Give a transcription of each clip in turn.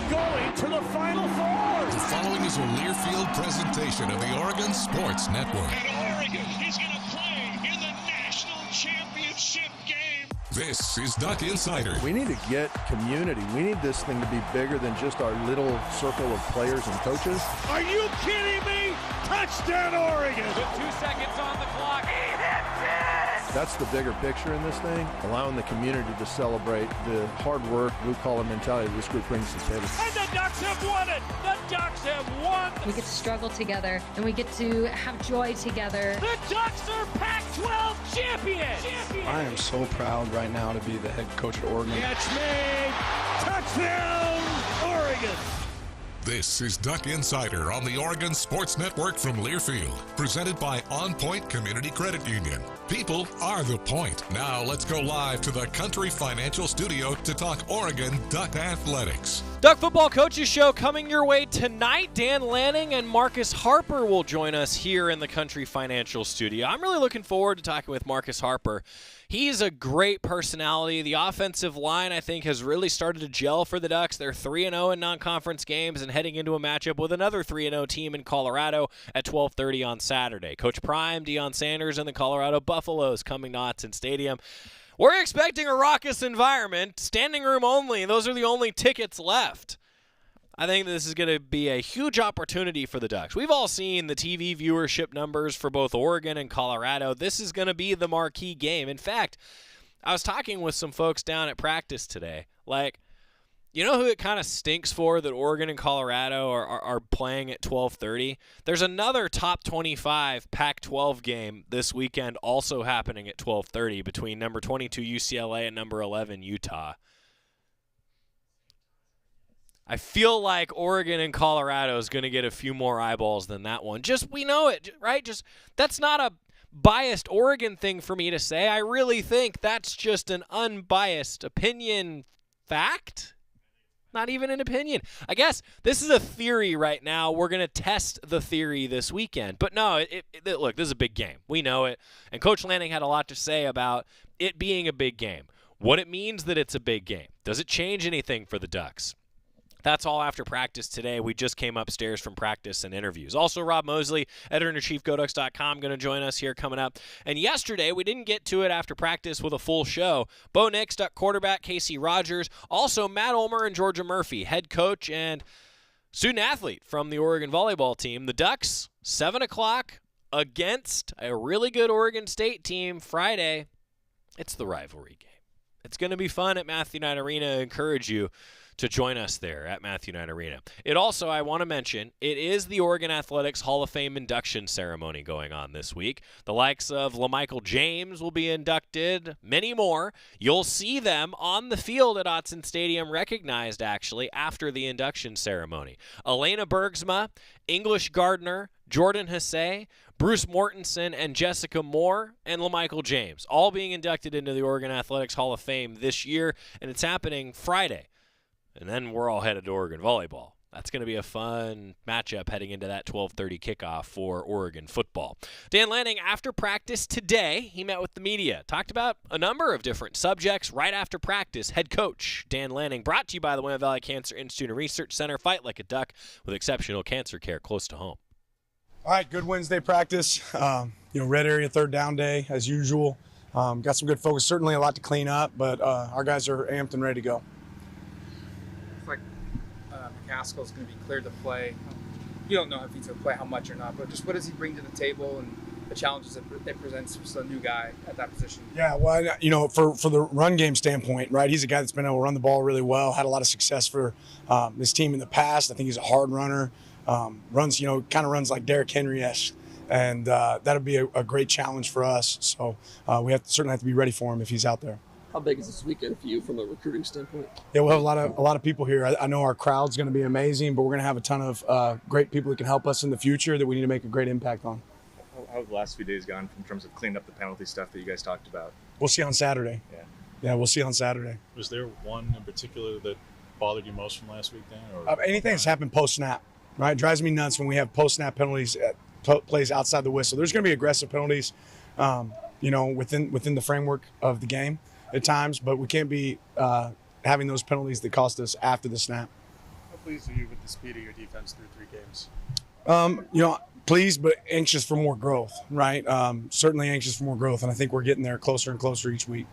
going to the Final Four. The following is a Learfield presentation of the Oregon Sports Network. And Oregon is going to play in the national championship game. This is Duck Insider. We need to get community. We need this thing to be bigger than just our little circle of players and coaches. Are you kidding me? Touchdown, Oregon! With 2 seconds on the clock. He hits it! That's the bigger picture in this thing, allowing the community to celebrate the hard work, blue-collar mentality this group brings to the table. And the Ducks have won it! The Ducks have won! We get to struggle together, and we get to have joy together. The Ducks are Pac-12 champions! I am so proud right now to be the head coach at Oregon. Catch made! Touchdown, Oregon! This is Duck Insider on the Oregon Sports Network from Learfield, presented by OnPoint Community Credit Union. People are the point. Now let's go live to the Country Financial Studio to talk Oregon Duck Athletics. Duck Football Coaches Show coming your way tonight. Dan Lanning and Marcus Harper will join us here in the Country Financial Studio. I'm really looking forward to talking with Marcus Harper. He's a great personality. The offensive line, I think, has really started to gel for the Ducks. They're 3-0 in non-conference games and heading into a matchup with another 3-0 team in Colorado at 12:30 on Saturday. Coach Prime, Deion Sanders, and the Colorado Buffaloes coming to Autzen Stadium. We're expecting a raucous environment, standing room only. Those are the only tickets left. I think this is going to be a huge opportunity for the Ducks. We've all seen the TV viewership numbers for both Oregon and Colorado. This is going to be the marquee game. In fact, I was talking with some folks down at practice today. Like, you know who it kind of stinks for that Oregon and Colorado are playing at 12:30? There's another top 25 Pac-12 game this weekend also happening at 12:30 between number 22 UCLA and number 11 Utah. I feel like Oregon and Colorado is going to get a few more eyeballs than that one. Just, we know it, right? Just, that's not a biased Oregon thing for me to say. I really think that's just an unbiased opinion fact. Not even an opinion. I guess this is a theory right now. We're going to test the theory this weekend. But no, look, this is a big game. We know it. And Coach Lanning had a lot to say about it being a big game. What it means that it's a big game. Does it change anything for the Ducks? That's all after practice today. We just came upstairs from practice and interviews. Also, Rob Moseley, editor-in-chief, GoDucks.com, going to join us here coming up. And yesterday, we didn't get to it after practice with a full show. Bo Nix, Duck quarterback, Casey Rogers. Also, Matt Ulmer and Georgia Murphy, head coach and student-athlete from the Oregon Volleyball team. The Ducks, 7 o'clock against a really good Oregon State team Friday. It's the rivalry game. It's going to be fun at Matthew Knight Arena. I encourage you to join us there at Matthew Knight Arena. It also, I want to mention, it is the Oregon Athletics Hall of Fame induction ceremony going on this week. The likes of LaMichael James will be inducted, many more. You'll see them on the field at Autzen Stadium, recognized actually after the induction ceremony. Elena Bergsma, English Gardner, Jordan Hesse, Bruce Mortensen, and Jessica Moore, and LaMichael James, all being inducted into the Oregon Athletics Hall of Fame this year, and it's happening Friday. And then we're all headed to Oregon Volleyball. That's going to be a fun matchup heading into that 12:30 kickoff for Oregon football. Dan Lanning, after practice today, he met with the media, talked about a number of different subjects right after practice. Head coach Dan Lanning, brought to you by the Willamette Valley Cancer Institute and Research Center. Fight like a duck with exceptional cancer care close to home. All right, good Wednesday practice. Red area third down day as usual. Got some good focus. Certainly a lot to clean up, but our guys are amped and ready to go. Like McCaskill's going to be cleared to play. You don't know if he's going to play, how much or not, but just what does he bring to the table and the challenges that it presents for a new guy at that position? Yeah, well, for the run game standpoint, right, he's a guy that's been able to run the ball really well, had a lot of success for this team in the past. I think he's a hard runner, runs runs like Derrick Henry-esque, and that'll be a great challenge for us. So we certainly have to be ready for him if he's out there. How big is this weekend for you from a recruiting standpoint? Yeah, we'll have a lot of people here. I know our crowd's going to be amazing, but we're going to have a ton of great people that can help us in the future that we need to make a great impact on. How have the last few days gone in terms of cleaning up the penalty stuff that you guys talked about? We'll see on Saturday. Yeah, we'll see on Saturday. Was there one in particular that bothered you most from last week, Dan? Or anything that's happened post-snap, right? It drives me nuts when we have post-snap penalties plays outside the whistle. There's going to be aggressive penalties, within the framework of the game at times, but we can't be having those penalties that cost us after the snap. How pleased are you with the speed of your defense through 3 games? Pleased but anxious for more growth, right? Certainly anxious for more growth, and I think we're getting there closer and closer each week.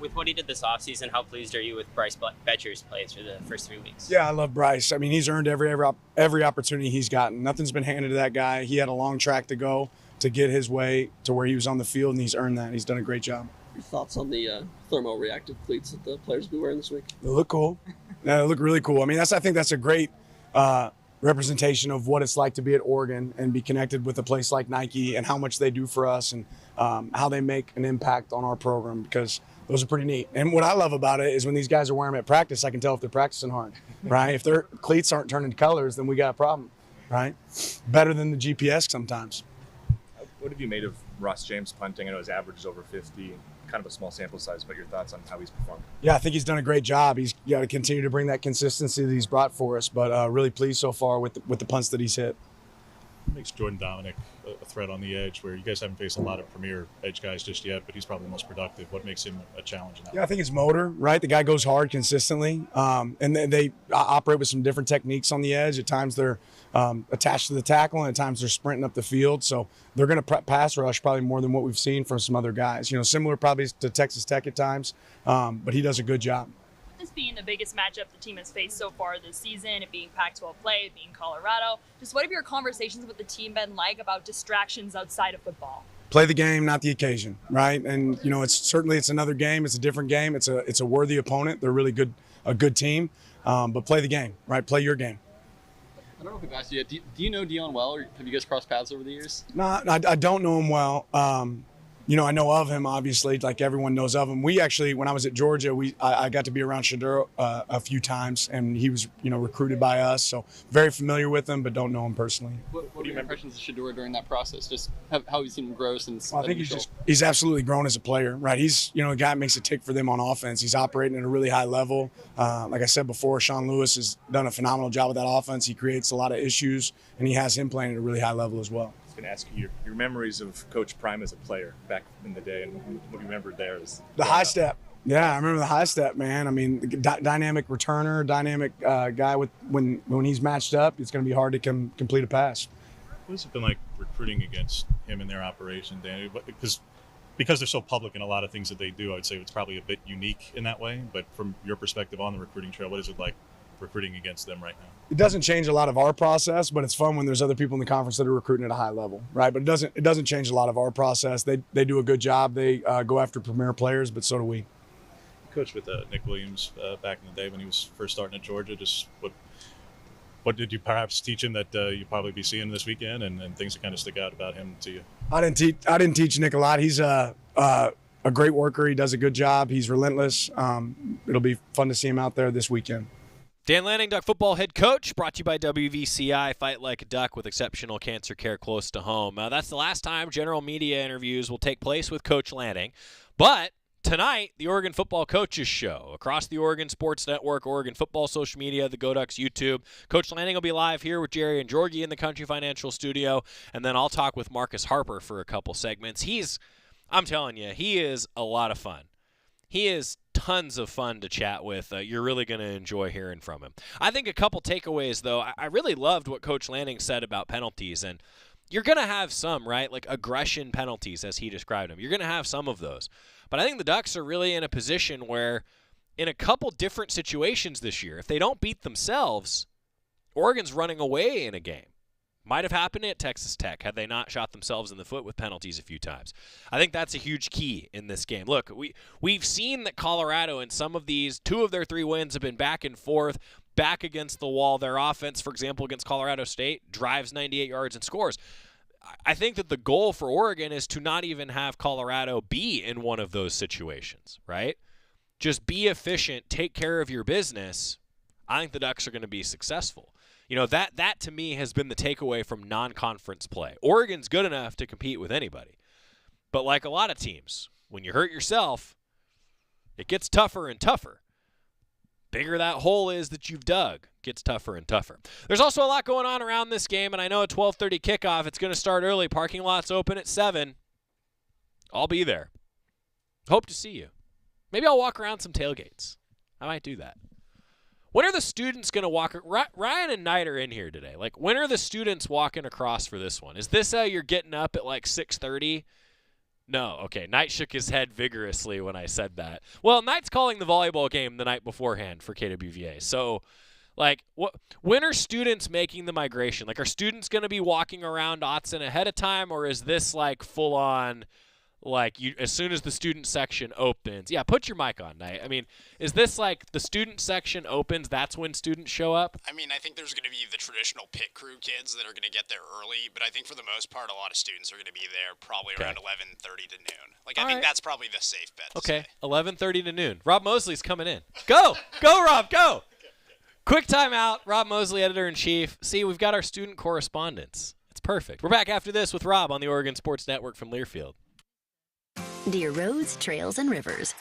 With what he did this offseason, how pleased are you with Bryce Betcher's play through the first 3 weeks? Yeah, I love Bryce. I mean, he's earned every opportunity he's gotten. Nothing's been handed to that guy. He had a long track to go to get his way to where he was on the field, and he's earned that. He's done a great job. Your thoughts on the thermoreactive cleats that the players will be wearing this week? They look cool. Yeah, they look really cool. I mean, I think that's a great representation of what it's like to be at Oregon and be connected with a place like Nike and how much they do for us and how they make an impact on our program, because those are pretty neat. And what I love about it is when these guys are wearing them at practice, I can tell if they're practicing hard, right? If their cleats aren't turning colors, then we got a problem, right? Better than the GPS sometimes. What have you made of Ross James punting? I know his average is over 50, kind of a small sample size, but your thoughts on how he's performed? Yeah, I think he's done a great job. He's got to continue to bring that consistency that he's brought for us, but really pleased so far with the punts that he's hit. What makes Jordan Dominic a threat on the edge, where you guys haven't faced a lot of premier edge guys just yet, but he's probably the most productive? What makes him a challenge in that? Yeah, I think it's motor, right? The guy goes hard consistently, and they operate with some different techniques on the edge. At times they're attached to the tackle, and at times they're sprinting up the field. So they're going to pass rush probably more than what we've seen from some other guys. Similar probably to Texas Tech at times, but he does a good job. This being the biggest matchup the team has faced so far this season, it being Pac-12 play, it being Colorado, just what have your conversations with the team been like about distractions outside of football? Play the game, not the occasion, right? And it's another game. It's a different game. It's a worthy opponent. They're really a good team, but play the game, right? Play your game. I don't know if I've asked you yet. Do you know Dion well, or have you guys crossed paths over the years? No, I don't know him well. I know of him, obviously, like everyone knows of him. We actually, when I was at Georgia, I got to be around Shedeur a few times, and he was, recruited by us. So very familiar with him, but don't know him personally. What are your impressions of Shedeur during that process? Just how you've seen him grow since? Well, I think he's absolutely grown as a player, right? He's, a guy that makes a tick for them on offense. He's operating at a really high level. Like I said before, Sean Lewis has done a phenomenal job with that offense. He creates a lot of issues, and he has him playing at a really high level as well. I was going to ask you your memories of Coach Prime as a player back in the day, and what you remember there is the high step. Yeah, I remember the high step, man. I mean, dynamic returner, dynamic guy. When he's matched up, it's going to be hard to complete a pass. What has it been like recruiting against him in their operation, Danny? Because they're so public in a lot of things that they do, I would say it's probably a bit unique in that way. But from your perspective on the recruiting trail, what is it like recruiting against them right now? It doesn't change a lot of our process, but it's fun when there's other people in the conference that are recruiting at a high level, right? But it doesn't change a lot of our process. They do a good job. They go after premier players, but so do we. You coached with Nick Williams back in the day when he was first starting at Georgia. Just what did you perhaps teach him that you'll probably be seeing this weekend, and things that kind of stick out about him to you? I didn't teach Nick a lot. He's a great worker. He does a good job. He's relentless. It'll be fun to see him out there this weekend. Dan Lanning, Duck football head coach, brought to you by WVCI. Fight like a duck with exceptional cancer care close to home. That's the last time general media interviews will take place with Coach Lanning. But tonight, the Oregon Football Coaches Show. Across the Oregon Sports Network, Oregon Football social media, the Go Ducks YouTube. Coach Lanning will be live here with Jerry and Georgie in the Country Financial Studio. And then I'll talk with Marcus Harper for a couple segments. I'm telling you, he is a lot of fun. He is tons of fun to chat with. You're really going to enjoy hearing from him. I think a couple takeaways, though. I really loved what Coach Lanning said about penalties. And you're going to have some, right? Like aggression penalties, as he described them. You're going to have some of those. But I think the Ducks are really in a position where in a couple different situations this year, if they don't beat themselves, Oregon's running away in a game. Might have happened at Texas Tech had they not shot themselves in the foot with penalties a few times. I think that's a huge key in this game. Look, we've seen that Colorado in some of these, 2 of their 3 wins have been back and forth, back against the wall. Their offense, for example, against Colorado State, drives 98 yards and scores. I think that the goal for Oregon is to not even have Colorado be in one of those situations, right? Just be efficient, take care of your business. I think the Ducks are going to be successful. That to me has been the takeaway from non-conference play. Oregon's good enough to compete with anybody. But like a lot of teams, when you hurt yourself, it gets tougher and tougher. Bigger that hole is that you've dug, gets tougher and tougher. There's also a lot going on around this game, and I know a 12:30 kickoff. It's going to start early. Parking lot's open at 7. I'll be there. Hope to see you. Maybe I'll walk around some tailgates. I might do that. When are the students going to walk? Ryan and Knight are in here today. Like, when are the students walking across for this one? Is this you're getting up at like 6:30? No. Okay. Knight shook his head vigorously when I said that. Well, Knight's calling the volleyball game the night beforehand for KWVA. So, like, when are students making the migration? Like, are students going to be walking around Autzen ahead of time, or is this like full on? Like, as soon as the student section opens, put your mic on, Knight. I mean, is this like the student section opens, that's when students show up? I mean, I think there's going to be the traditional pit crew kids that are going to get there early, but I think for the most part, a lot of students are going to be there probably around 11:30 to noon. Like, I think that's probably the safe bet. Okay, 11:30 to noon. Rob Mosley's coming in. Go, Rob, go. Quick timeout. Rob Mosley, editor-in-chief. See, we've got our student correspondence. It's perfect. We're back after this with Rob on the Oregon Sports Network from Learfield. Dear roads, trails, and rivers.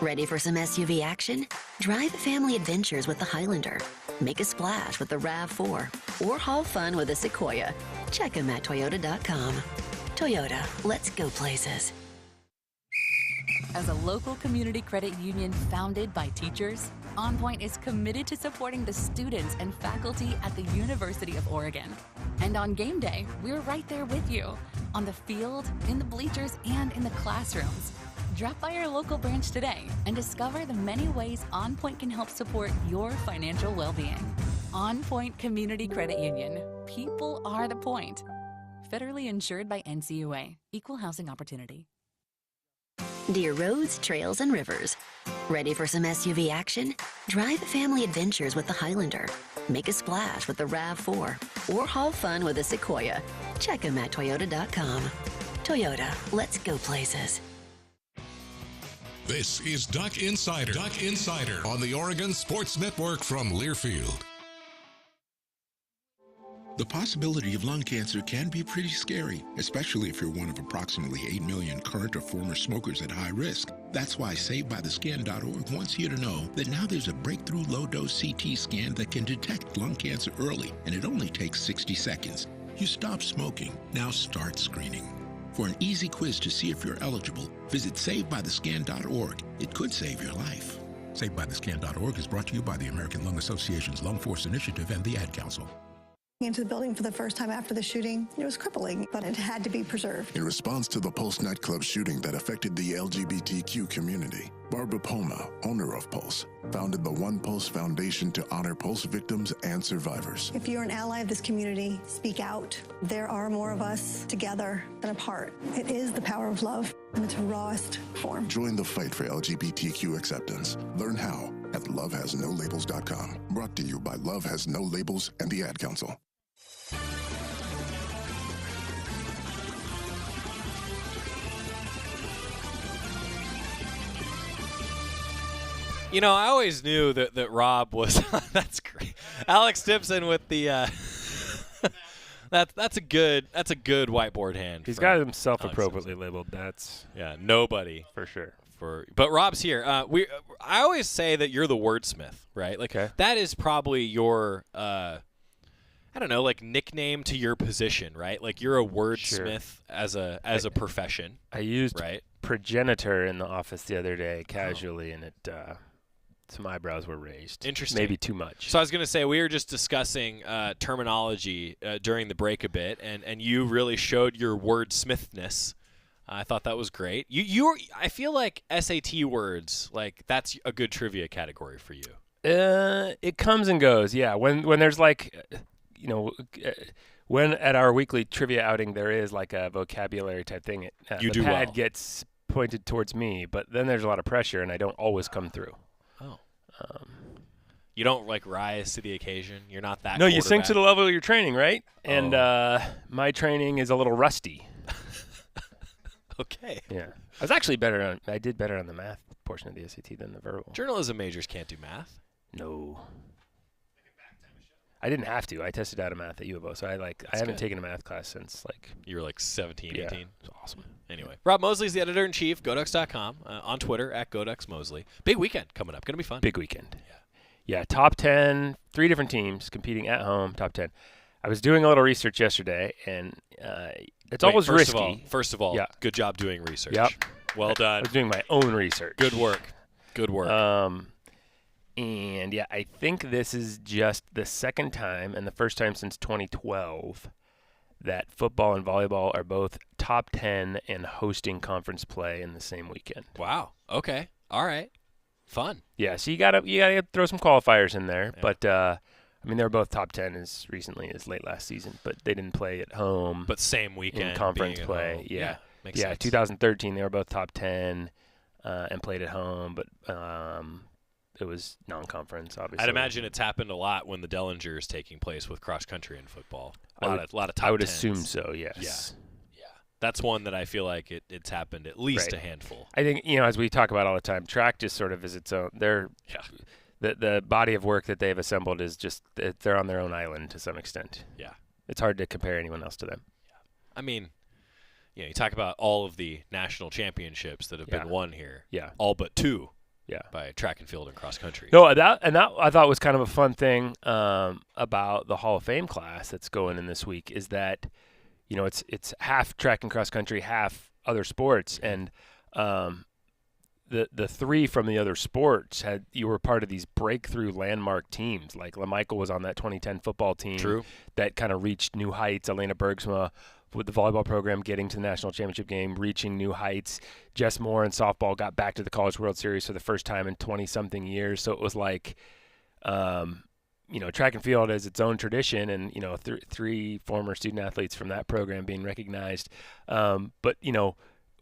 Ready for some SUV action? Drive family adventures with the Highlander. Make a splash with the RAV4. Or haul fun with a Sequoia. Check them at Toyota.com. Toyota, let's go places. As a local community credit union founded by teachers, OnPoint is committed to supporting the students and faculty at the University of Oregon. And on game day, we're right there with you, on the field, in the bleachers, and in the classrooms. Drop by our local branch today and discover the many ways OnPoint can help support your financial well-being. OnPoint Community Credit Union. People are the point. Federally insured by NCUA. Equal housing opportunity. Dear roads, trails, and rivers. Ready for some SUV action? Drive family adventures with the Highlander. Make a splash with the RAV4. Or haul fun with a Sequoia. Check them at Toyota.com. Toyota, let's go places. This is Duck Insider. Duck Insider on the Oregon Sports Network from Learfield. The possibility of lung cancer can be pretty scary, especially if you're one of approximately 8 million current or former smokers at high risk. That's why SaveByTheScan.org wants you to know that now there's a breakthrough low-dose CT scan that can detect lung cancer early, and it only takes 60 seconds. You stop smoking, now start screening. For an easy quiz to see if you're eligible, visit SaveByTheScan.org. It could save your life. SaveByTheScan.org is brought to you by the American Lung Association's Lung Force Initiative and the Ad Council. Into the building for the first time after the shooting. It was crippling, but it had to be preserved. In response to the Pulse nightclub shooting that affected the LGBTQ community, Barbara Poma, owner of Pulse, founded the One Pulse Foundation to honor Pulse victims and survivors. If you're an ally of this community, speak out. There are more of us together than apart. It is the power of love in its rawest form. Join the fight for LGBTQ acceptance. Learn how at lovehasnolabels.com. Brought to you by Love Has No Labels and the Ad Council. You know, I always knew that Rob was – that's great. Alex Timpson with the that's a good whiteboard hand. He's got himself appropriately labeled. That's nobody for sure. But Rob's here. I always say that you're the wordsmith, right? Like that is probably your I don't know, like nickname to your position, right? Like you're a wordsmith as a profession. I used progenitor in the office the other day casually, and it some eyebrows were raised. Interesting. Maybe too much. So I was going to say, we were just discussing terminology during the break a bit, and you really showed your wordsmithness. I thought that was great. I feel like SAT words, like that's a good trivia category for you. It comes and goes, yeah. When there's like, when at our weekly trivia outing there is like a vocabulary type thing, you the do pad well. gets pointed towards me, but then there's a lot of pressure, and I don't always come through. Oh. You don't like rise to the occasion. You're not that. No, you sink to the level of your training, right? And my training is a little rusty. Okay. Yeah, I was actually I did better on the math portion of the SAT than the verbal. Journalism majors can't do math. No. I didn't have to. I tested out of math at U of O, so I haven't taken a math class since you were like 17, 18. It's awesome. Anyway, Rob Mosley's the editor-in-chief, GoDucks.com, on Twitter at GoDucksMosley. Big weekend coming up. Going to be fun. Big weekend. Yeah, top 10, 3 different teams competing at home, top 10. I was doing a little research yesterday, and it's always risky. First of all, good job doing research. Yep. Well done. I was doing my own research. Good work. Good work. And, yeah, I think this is just the second time and the first time since 2012 that football and volleyball are both top 10 in hosting conference play in the same weekend. Wow. Okay. All right. Fun. Yeah, so you gotta throw some qualifiers in there. Yeah. But, I mean, they were both top 10 as recently as late last season, but they didn't play at home. But same weekend. In conference play. Yeah. Makes sense. 2013, they were both top 10 and played at home, but it was non-conference, obviously. I'd imagine it's happened a lot when the Dellinger is taking place with cross-country and football. A lot of top 10s. I would assume so, yes. Yeah. That's one that I feel like it's happened at least a handful. I think, as we talk about all the time, track just sort of is its own. The body of work that they've assembled is just, they're on their own island to some extent. Yeah. It's hard to compare anyone else to them. Yeah. I mean, you talk about all of the national championships that have been won here. Yeah. All but 2. Yeah. By track and field and cross country. No, that I thought was kind of a fun thing about the Hall of Fame class that's going in this week is that, it's half track and cross country, half other sports, and the 3 from the other sports you were part of these breakthrough landmark teams. Like LaMichael was on that 2010 football team. True. That kind of reached new heights. Elena Bergsma with the volleyball program getting to the national championship game, reaching new heights. Jess Moore in softball got back to the College World Series for the first time in 20-something years. So it was like, track and field has its own tradition, and, 3 former student athletes from that program being recognized. But,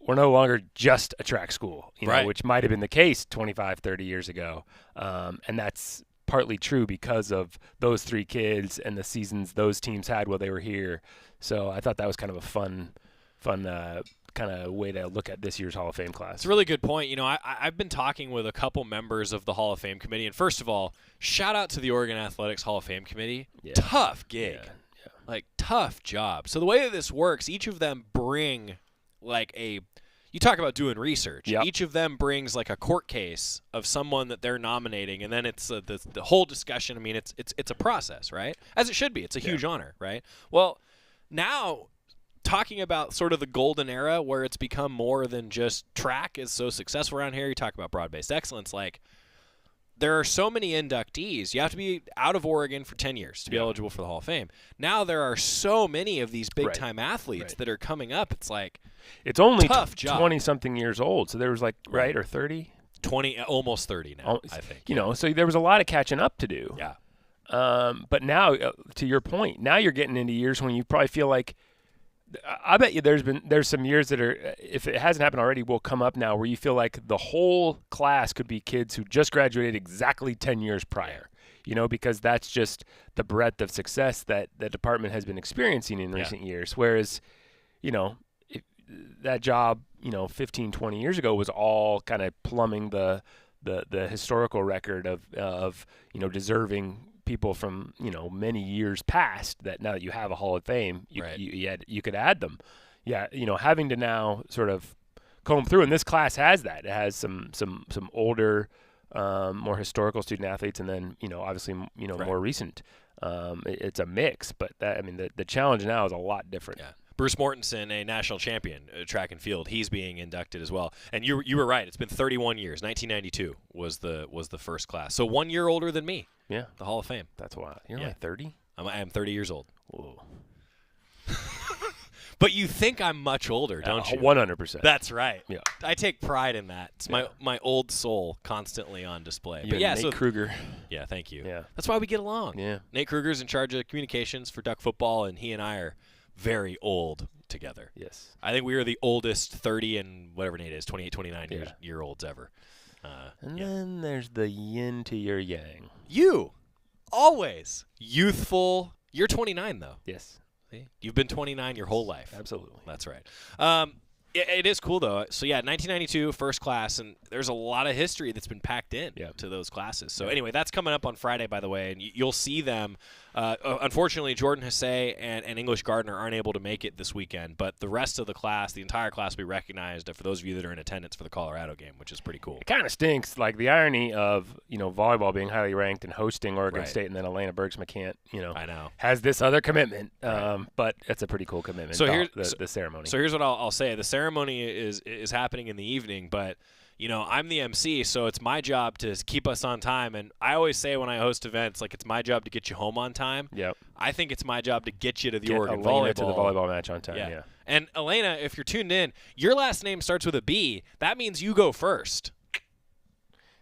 we're no longer just a track school, right. Which might have been the case 25, 30 years ago. And that's partly true because of those 3 kids and the seasons those teams had while they were here. So I thought that was kind of a fun kind of way to look at this year's Hall of Fame class. It's a really good point. I've been talking with a couple members of the Hall of Fame committee, and first of all, shout out to the Oregon Athletics Hall of Fame committee. Yeah. Tough gig. Yeah. Like, tough job. So the way that this works, each of them bring you talk about doing research. Yep. Each of them brings like a court case of someone that they're nominating, and then it's the whole discussion. I mean, it's a process, right? As it should be. It's a huge honor, right? Well, now talking about sort of the golden era where it's become more than just track is so successful around here. You talk about broad-based excellence. Like, there are so many inductees. You have to be out of Oregon for 10 years to be eligible for the Hall of Fame. Now there are so many of these big-time athletes that are coming up. It's like, it's only tough job. 20-something years old. So there was or 30? 20, almost 30 now, I think. So there was a lot of catching up to do. Yeah. But now, to your point, now you're getting into years when you probably feel like, I bet you there's some years that are, if it hasn't happened already, will come up now where you feel like the whole class could be kids who just graduated exactly 10 years prior, because that's just the breadth of success that the department has been experiencing in recent years. Whereas, that job, 15, 20 years ago was all kind of plumbing the historical record of deserving people from many years past, that now that you have a Hall of Fame, you could add them. Yeah, having to now sort of comb through, and this class has that. It has some older, more historical student athletes, and then obviously more recent. It's a mix, but the challenge now is a lot different. Yeah. Bruce Mortensen, a national champion, track and field, he's being inducted as well. And you were right. It's been 31 years. 1992 was the first class. So 1 year older than me. Yeah. The Hall of Fame. That's wild. You're only 30? I am 30 years old. Whoa. But you think I'm much older, don't you? 100%. That's right. Yeah. I take pride in that. It's my old soul constantly on display. But yeah, Nate Kruger. Yeah, thank you. Yeah. That's why we get along. Yeah. Nate Kruger's in charge of communications for Duck Football, and he and I are very old together. Yes. I think we are the oldest 30 and whatever Nate is, 28, 29 year olds ever. And then there's the yin to your yang. You, always youthful. You're 29 though. Yes. See? You've been 29 your whole life. Absolutely. That's right. It is cool though. So yeah, 1992 first class, and there's a lot of history that's been packed in to those classes. So anyway, that's coming up on Friday, by the way, and you'll see them. Unfortunately, Jordan Hassay and English Gardner aren't able to make it this weekend, but the rest of the class, the entire class, will be recognized for those of you that are in attendance for the Colorado game, which is pretty cool. It kind of stinks, like the irony of volleyball being highly ranked and hosting Oregon State, and then Elena Bergsma can't, I know, has this other commitment. But it's a pretty cool commitment. So here's the ceremony. So here's what I'll say: the ceremony ceremony is happening in the evening, but I'm the MC, so it's my job to keep us on time. And I always say when I host events, like, it's my job to get you home on time. Yep. I think it's my job to get you to the Oregon Elena volleyball. to the volleyball match on time. Yeah. And Elena, if you're tuned in, your last name starts with a B. That means you go first.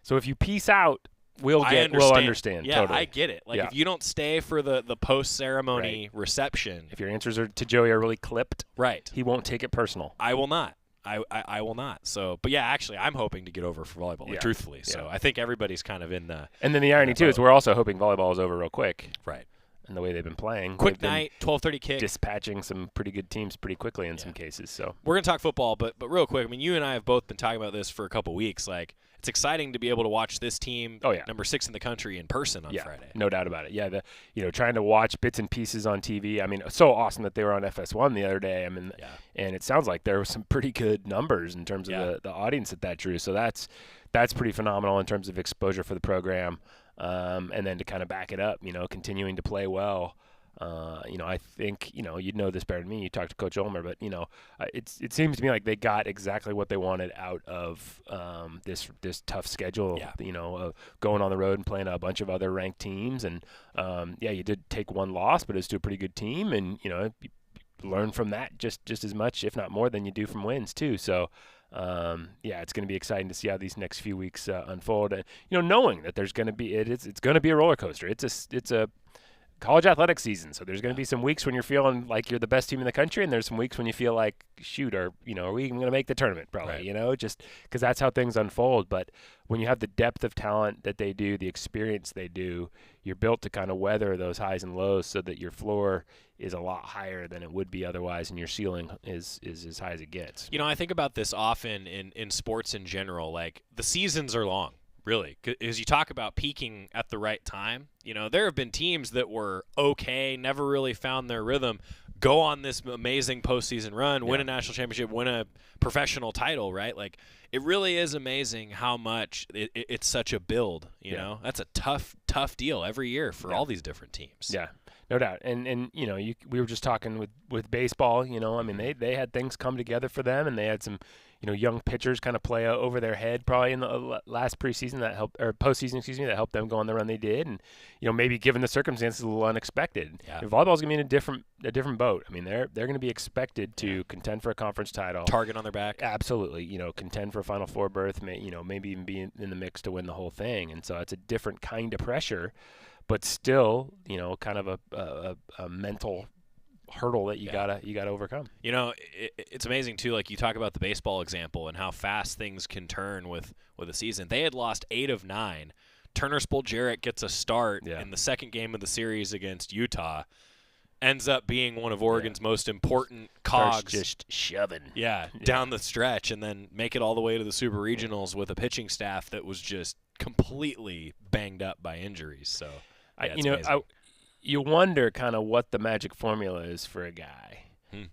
So if you peace out, we'll understand. Yeah, totally. I get it. Like, if you don't stay for the post-ceremony reception. If your answers to Joey are really clipped, right, he won't take it personal. I will not. I will not. So, but yeah, actually, I'm hoping to get over for volleyball, like, truthfully. So I think everybody's kind of in the. And then the irony too is we're also hoping volleyball is over real quick. Right. And the way they've been playing, quick night, 12:30 kick, dispatching some pretty good teams pretty quickly in some cases. So we're gonna talk football, but real quick. I mean, you and I have both been talking about this for a couple weeks. Like, it's exciting to be able to watch this team, number 6 in the country, in person on Friday. No doubt about it. Yeah, trying to watch bits and pieces on TV. I mean, so awesome that they were on FS1 the other day. I mean, and it sounds like there were some pretty good numbers in terms of the audience that drew. So that's pretty phenomenal in terms of exposure for the program. And then to kind of back it up, continuing to play well. I think, you'd know this better than me. You talked to Coach Ulmer, but, it seems to me like they got exactly what they wanted out of this tough schedule, of going on the road and playing a bunch of other ranked teams. And, you did take one loss, but it's to a pretty good team. And, you learn from that just as much, if not more, than you do from wins, too. So, it's going to be exciting to see how these next few weeks unfold. And, knowing that there's going to be it's going to be a roller coaster. It's a college athletic season, so there's going to be some weeks when you're feeling like you're the best team in the country, and there's some weeks when you feel like, shoot, are we even going to make the tournament? Probably, just because that's how things unfold. But when you have the depth of talent that they do, the experience they do, you're built to kind of weather those highs and lows so that your floor is a lot higher than it would be otherwise, and your ceiling is as high as it gets. I think about this often in sports in general. Like, the seasons are long. Really, as you talk about peaking at the right time, there have been teams that were okay, never really found their rhythm, go on this amazing postseason run, win a national championship, win a professional title, right? Like, it really is amazing how much it's such a build, That's a tough deal every year for all these different teams. Yeah, no doubt. And we were just talking with baseball, I mean, they had things come together for them, and they had some young pitchers kind of play over their head probably in the last postseason that helped them go on the run they did. And, maybe given the circumstances, a little unexpected. Yeah. Volleyball's going to be in a different boat. I mean, they're going to be expected to contend for a conference title. Target on their back. Absolutely. Contend for a Final Four berth, maybe even be in the mix to win the whole thing. And so it's a different kind of pressure, but still, kind of a mental hurdle that you gotta overcome. It's amazing too. Like, you talk about the baseball example and how fast things can turn with a season. They had lost 8 of 9. Turner Spool-Jarrett gets a start in the second game of the series against Utah. Ends up being one of Oregon's most important cogs. Starts just shoving. Down the stretch, and then make it all the way to the Super Regionals with a pitching staff that was just completely banged up by injuries. So, you wonder kind of what the magic formula is for a guy.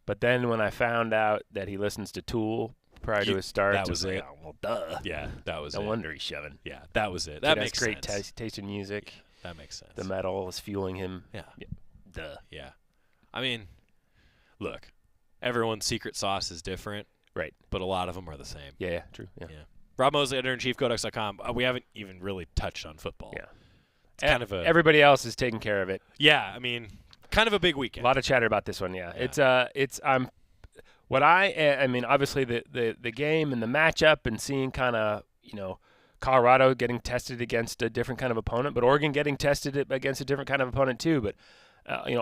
But then when I found out that he listens to Tool prior to his start, that was it. Oh, well, duh. Yeah, that was it. No wonder he's shoving. Yeah, that was it. That makes great taste in music. That makes sense. The metal is fueling him. Yeah. Duh. Yeah. I mean, look, everyone's secret sauce is different. Right. But a lot of them are the same. Yeah, true. Yeah. Rob Moseley, editor-in-chief, Codex.com. We haven't even really touched on football. Yeah. It's kind of everybody else is taking care of it. Yeah, I mean, kind of a big weekend. A lot of chatter about this one. Yeah. I mean, obviously the game and the matchup and seeing kind of, Colorado getting tested against a different kind of opponent, but Oregon getting tested against a different kind of opponent too. But,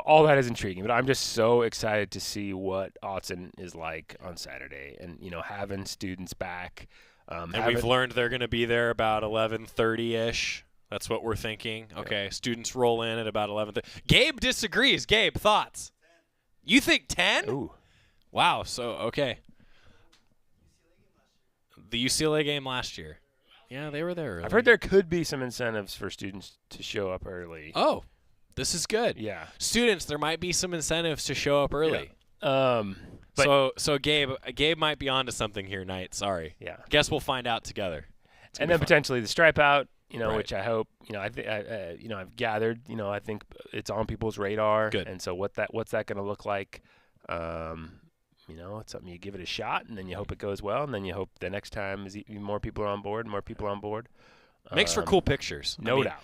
all that is intriguing. But I'm just so excited to see what Autzen is like on Saturday and, having students back. And we've learned they're going to be there about 11:30-ish. That's what we're thinking. Okay, students roll in at about 11:30. Gabe disagrees. Gabe, thoughts? 10. You think 10? Ooh. Wow, so, okay. The UCLA game last year. Yeah, they were there early. I've heard there could be some incentives for students to show up early. Oh, this is good. Yeah. Students, there might be some incentives to show up early. Yeah. So Gabe might be onto something here, Knight. Sorry. Yeah. Guess we'll find out together. And then potentially the stripe out, right. which I hope, I've gathered, I think it's on people's radar. Good. And so what's that going to look like? You know, it's something you give it a shot, and then you hope it goes well, and then you hope the next time is more people are on board, Makes for cool pictures. No doubt.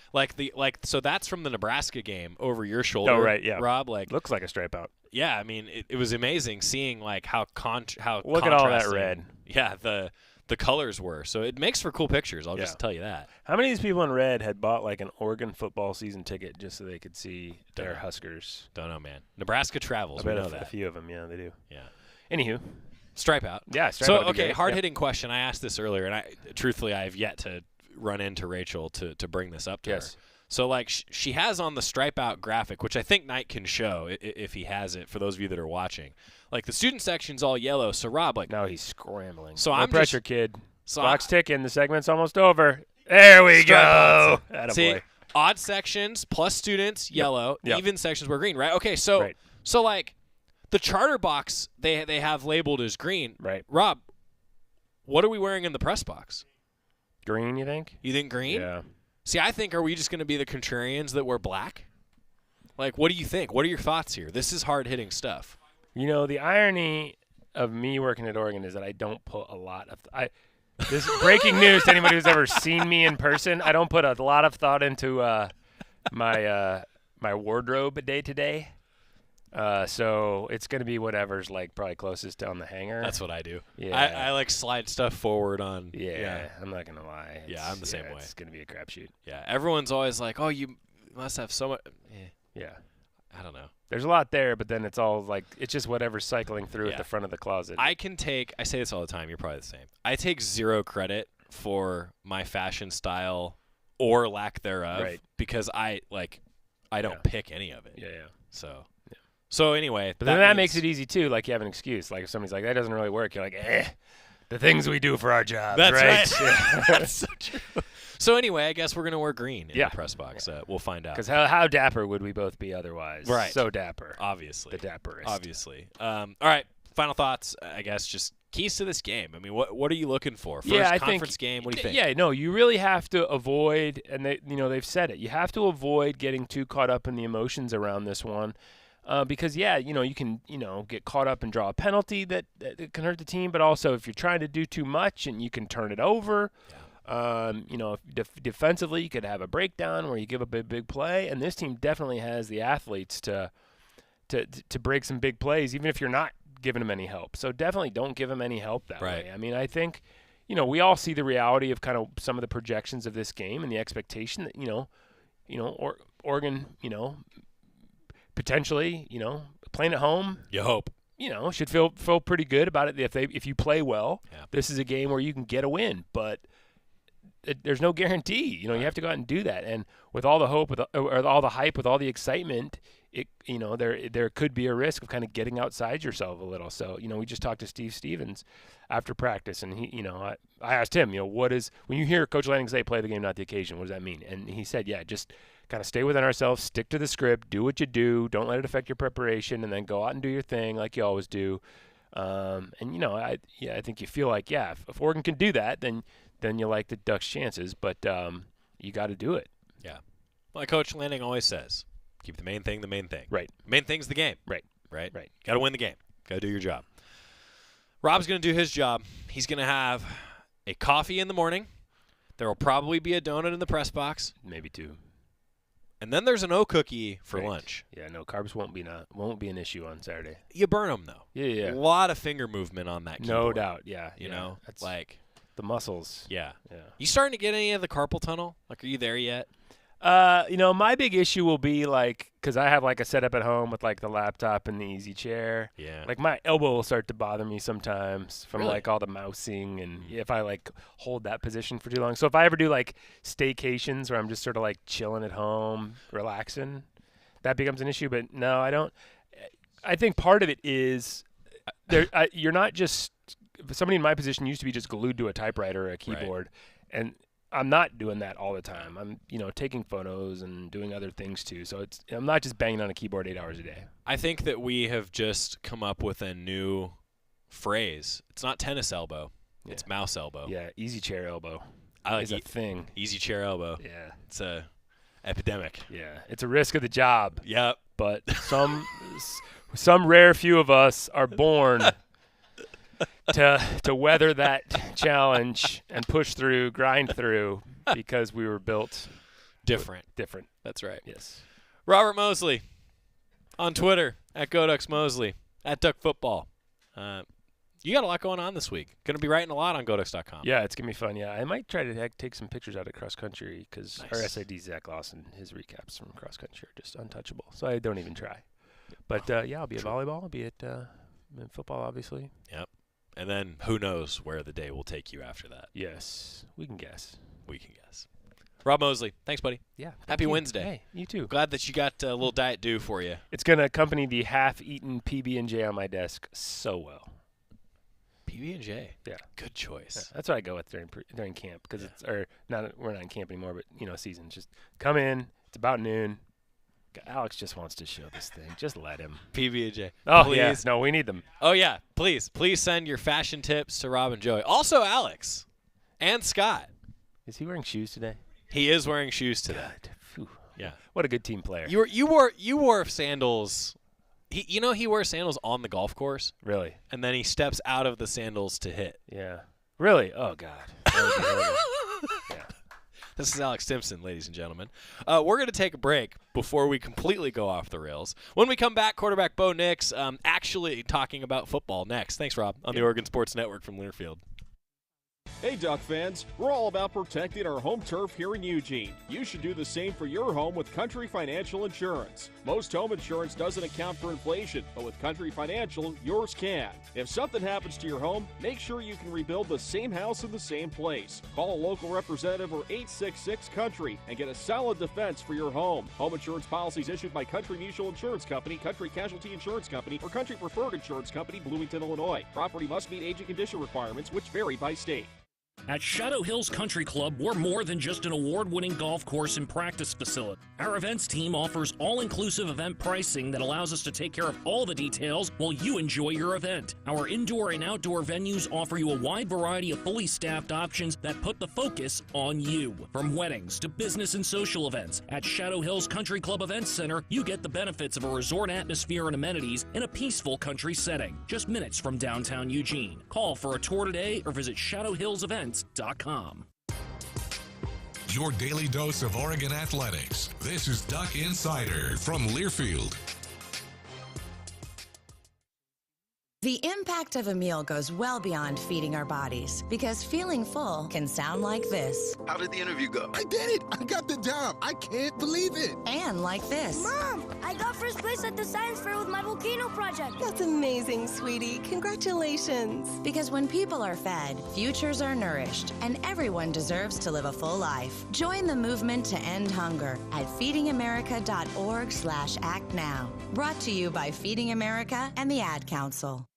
So that's from the Nebraska game over your shoulder. Oh, right, yeah. Rob, looks like a stripe out. Yeah, I mean, it was amazing seeing like how look at all that red. Yeah, the colors were. So it makes for cool pictures. I'll just tell you that. How many of these people in red had bought like an Oregon football season ticket just so they could see their Huskers? Don't know, man. Nebraska travels. I bet we know that. A few of them, yeah, they do. Yeah. Anywho. Stripe out. Yeah, stripe out. Okay, hard-hitting question. I asked this earlier, and truthfully, I have yet to run into Rachel to bring this up to her. So, like, she has on the stripe out graphic, which I think Knight can show if he has it for those of you that are watching. Like, the student section's all yellow. So, Rob, like. Now he's scrambling. So no pressure, kid. Clock's ticking. The segment's almost over. There we go. See, odd sections plus students, yellow. Yep. Even sections were green, right? Okay, so like, the charter box they have labeled as green. Right. Rob, what are we wearing in the press box? Green, you think? You think green? Yeah. See, I think, are we just going to be the contrarians that wear black? Like, what do you think? What are your thoughts here? This is hard-hitting stuff. You know, the irony of me working at Oregon is that I don't put a lot of this is breaking news to anybody who's ever seen me in person. I don't put a lot of thought into my wardrobe day to day. So it's going to be whatever's like probably closest on the hanger. That's what I do. Yeah. I like slide stuff forward on. Yeah. I'm not going to lie. Yeah, I'm the same way. It's going to be a crapshoot. Yeah. Everyone's always like, oh, you must have so much. Yeah. I don't know. There's a lot there, but then it's all like, it's just whatever's cycling through at the front of the closet. I say this all the time. You're probably the same. I take zero credit for my fashion style or lack thereof because I don't pick any of it. Yeah. So anyway, but then that makes it easy too. Like you have an excuse. Like if somebody's like, that doesn't really work, you're like, the things we do for our jobs. That's right. Yeah. That's so true. So anyway, I guess we're gonna wear green in the press box. We'll find out. Because how dapper would we both be otherwise? Right. So dapper. Obviously. The dapperest. Obviously. All right. Final thoughts. I guess just keys to this game. I mean, what are you looking for? First conference game. What do you think? Yeah. No, you really have to avoid, and they've said it. You have to avoid getting too caught up in the emotions around this one. Because, you can, get caught up and draw a penalty that can hurt the team. But also if you're trying to do too much and you can turn it over, defensively you could have a breakdown where you give up a big play. And this team definitely has the athletes to break some big plays, even if you're not giving them any help. So definitely don't give them any help that way. I mean, I think, we all see the reality of kind of some of the projections of this game and the expectation that, Oregon, potentially, playing at home. You hope. Should feel pretty good about it if you play well. Yeah. This is a game where you can get a win, but there's no guarantee. You have to go out and do that. And with all the hope, or all the hype, with all the excitement, there could be a risk of kind of getting outside yourself a little. So we just talked to Steve Stevens after practice, and he, I asked him, when you hear Coach Lanning say "play the game, not the occasion," what does that mean? And he said, just kind of stay within ourselves, stick to the script, do what you do, don't let it affect your preparation, and then go out and do your thing like you always do. I think you feel like, if Oregon can do that, then you like the Ducks' chances, but you got to do it. Yeah. Like Coach Lanning always says, keep the main thing the main thing. Right. Main thing's the game. Right. Got to win the game. Got to do your job. Rob's going to do his job. He's going to have a coffee in the morning. There will probably be a donut in the press box. Maybe two. And then there's an O cookie for lunch. Yeah, no, carbs won't be an issue on Saturday. You burn them though. Yeah. A lot of finger movement on that keyboard. No doubt. Yeah. That's like the muscles. Yeah. You starting to get any of the carpal tunnel? Like, are you there yet? My big issue will be because I have a setup at home with the laptop and the easy chair. Yeah. My elbow will start to bother me sometimes from really? All the mousing and if I hold that position for too long. So if I ever do staycations where I'm just sort of chilling at home, relaxing, that becomes an issue. But no, I don't. I think part of it is you're not just somebody in my position used to be just glued to a typewriter or a keyboard, and I'm not doing that all the time. I'm, taking photos and doing other things too. So I'm not just banging on a keyboard 8 hours a day. I think that we have just come up with a new phrase. It's not tennis elbow. Yeah. It's mouse elbow. Yeah, easy chair elbow. I like is a thing. Easy chair elbow. Yeah. It's a epidemic. Yeah. It's a risk of the job. Yep. But some rare few of us are born to weather that challenge and push through, grind through, because we were built different. That's right. Yes. Robert Mosley on Twitter at Godux Mosley at Duck Football. You got a lot going on this week. Going to be writing a lot on Godux.com. Yeah, it's going to be fun. Yeah, I might try to take some pictures out of cross country because our SID Zach Lawson, his recaps from cross country are just untouchable. So I don't even try. But yeah, I'll be at volleyball. I'll be at football, obviously. Yep. And then who knows where the day will take you after that. Yes, we can guess. Rob Mosley, thanks, buddy. Yeah. Happy Wednesday. Hey, you too. Glad that you got a little Diet Dew for you. It's going to accompany the half-eaten PB&J on my desk so well. PB&J. Yeah. Good choice. Yeah, that's what I go with during camp because we're not in camp anymore, but season. Just come in. It's about noon. Alex just wants to show this thing. Just let him. PB&J. Oh, please. yeah. No, we need them. Oh, yeah. Please send your fashion tips to Rob and Joey. Also, Alex and Scott. Is he wearing shoes today? He is wearing shoes today. God. Yeah. What a good team player. You wore sandals. He wears sandals on the golf course. Really? And then he steps out of the sandals to hit. Yeah. Really? Oh, God. That would be horrible. Yeah. This is Alex Simpson, ladies and gentlemen. We're going to take a break before we completely go off the rails. When we come back, quarterback Bo Nix actually talking about football next. Thanks, Rob, on the Oregon Sports Network from Learfield. Hey, Duck fans, we're all about protecting our home turf here in Eugene. You should do the same for your home with Country Financial Insurance. Most home insurance doesn't account for inflation, but with Country Financial, yours can. If something happens to your home, make sure you can rebuild the same house in the same place. Call a local representative or 866-COUNTRY and get a solid defense for your home. Home insurance policies issued by Country Mutual Insurance Company, Country Casualty Insurance Company, or Country Preferred Insurance Company, Bloomington, Illinois. Property must meet age and condition requirements, which vary by state. At Shadow Hills Country Club, we're more than just an award-winning golf course and practice facility. Our events team offers all-inclusive event pricing that allows us to take care of all the details while you enjoy your event. Our indoor and outdoor venues offer you a wide variety of fully staffed options that put the focus on you. From weddings to business and social events, at Shadow Hills Country Club Events Center, you get the benefits of a resort atmosphere and amenities in a peaceful country setting, just minutes from downtown Eugene. Call for a tour today or visit shadowhillsevents.com. Your daily dose of Oregon athletics. This is Duck Insider from Learfield. The impact of a meal goes well beyond feeding our bodies, because feeling full can sound like this. How did the interview go? I did it! I got the job! I can't believe it! And like this. Mom, I got first place at the science fair with my volcano project. That's amazing, sweetie. Congratulations. Because when people are fed, futures are nourished, and everyone deserves to live a full life. Join the movement to end hunger at feedingamerica.org/act now. Brought to you by Feeding America and the Ad Council.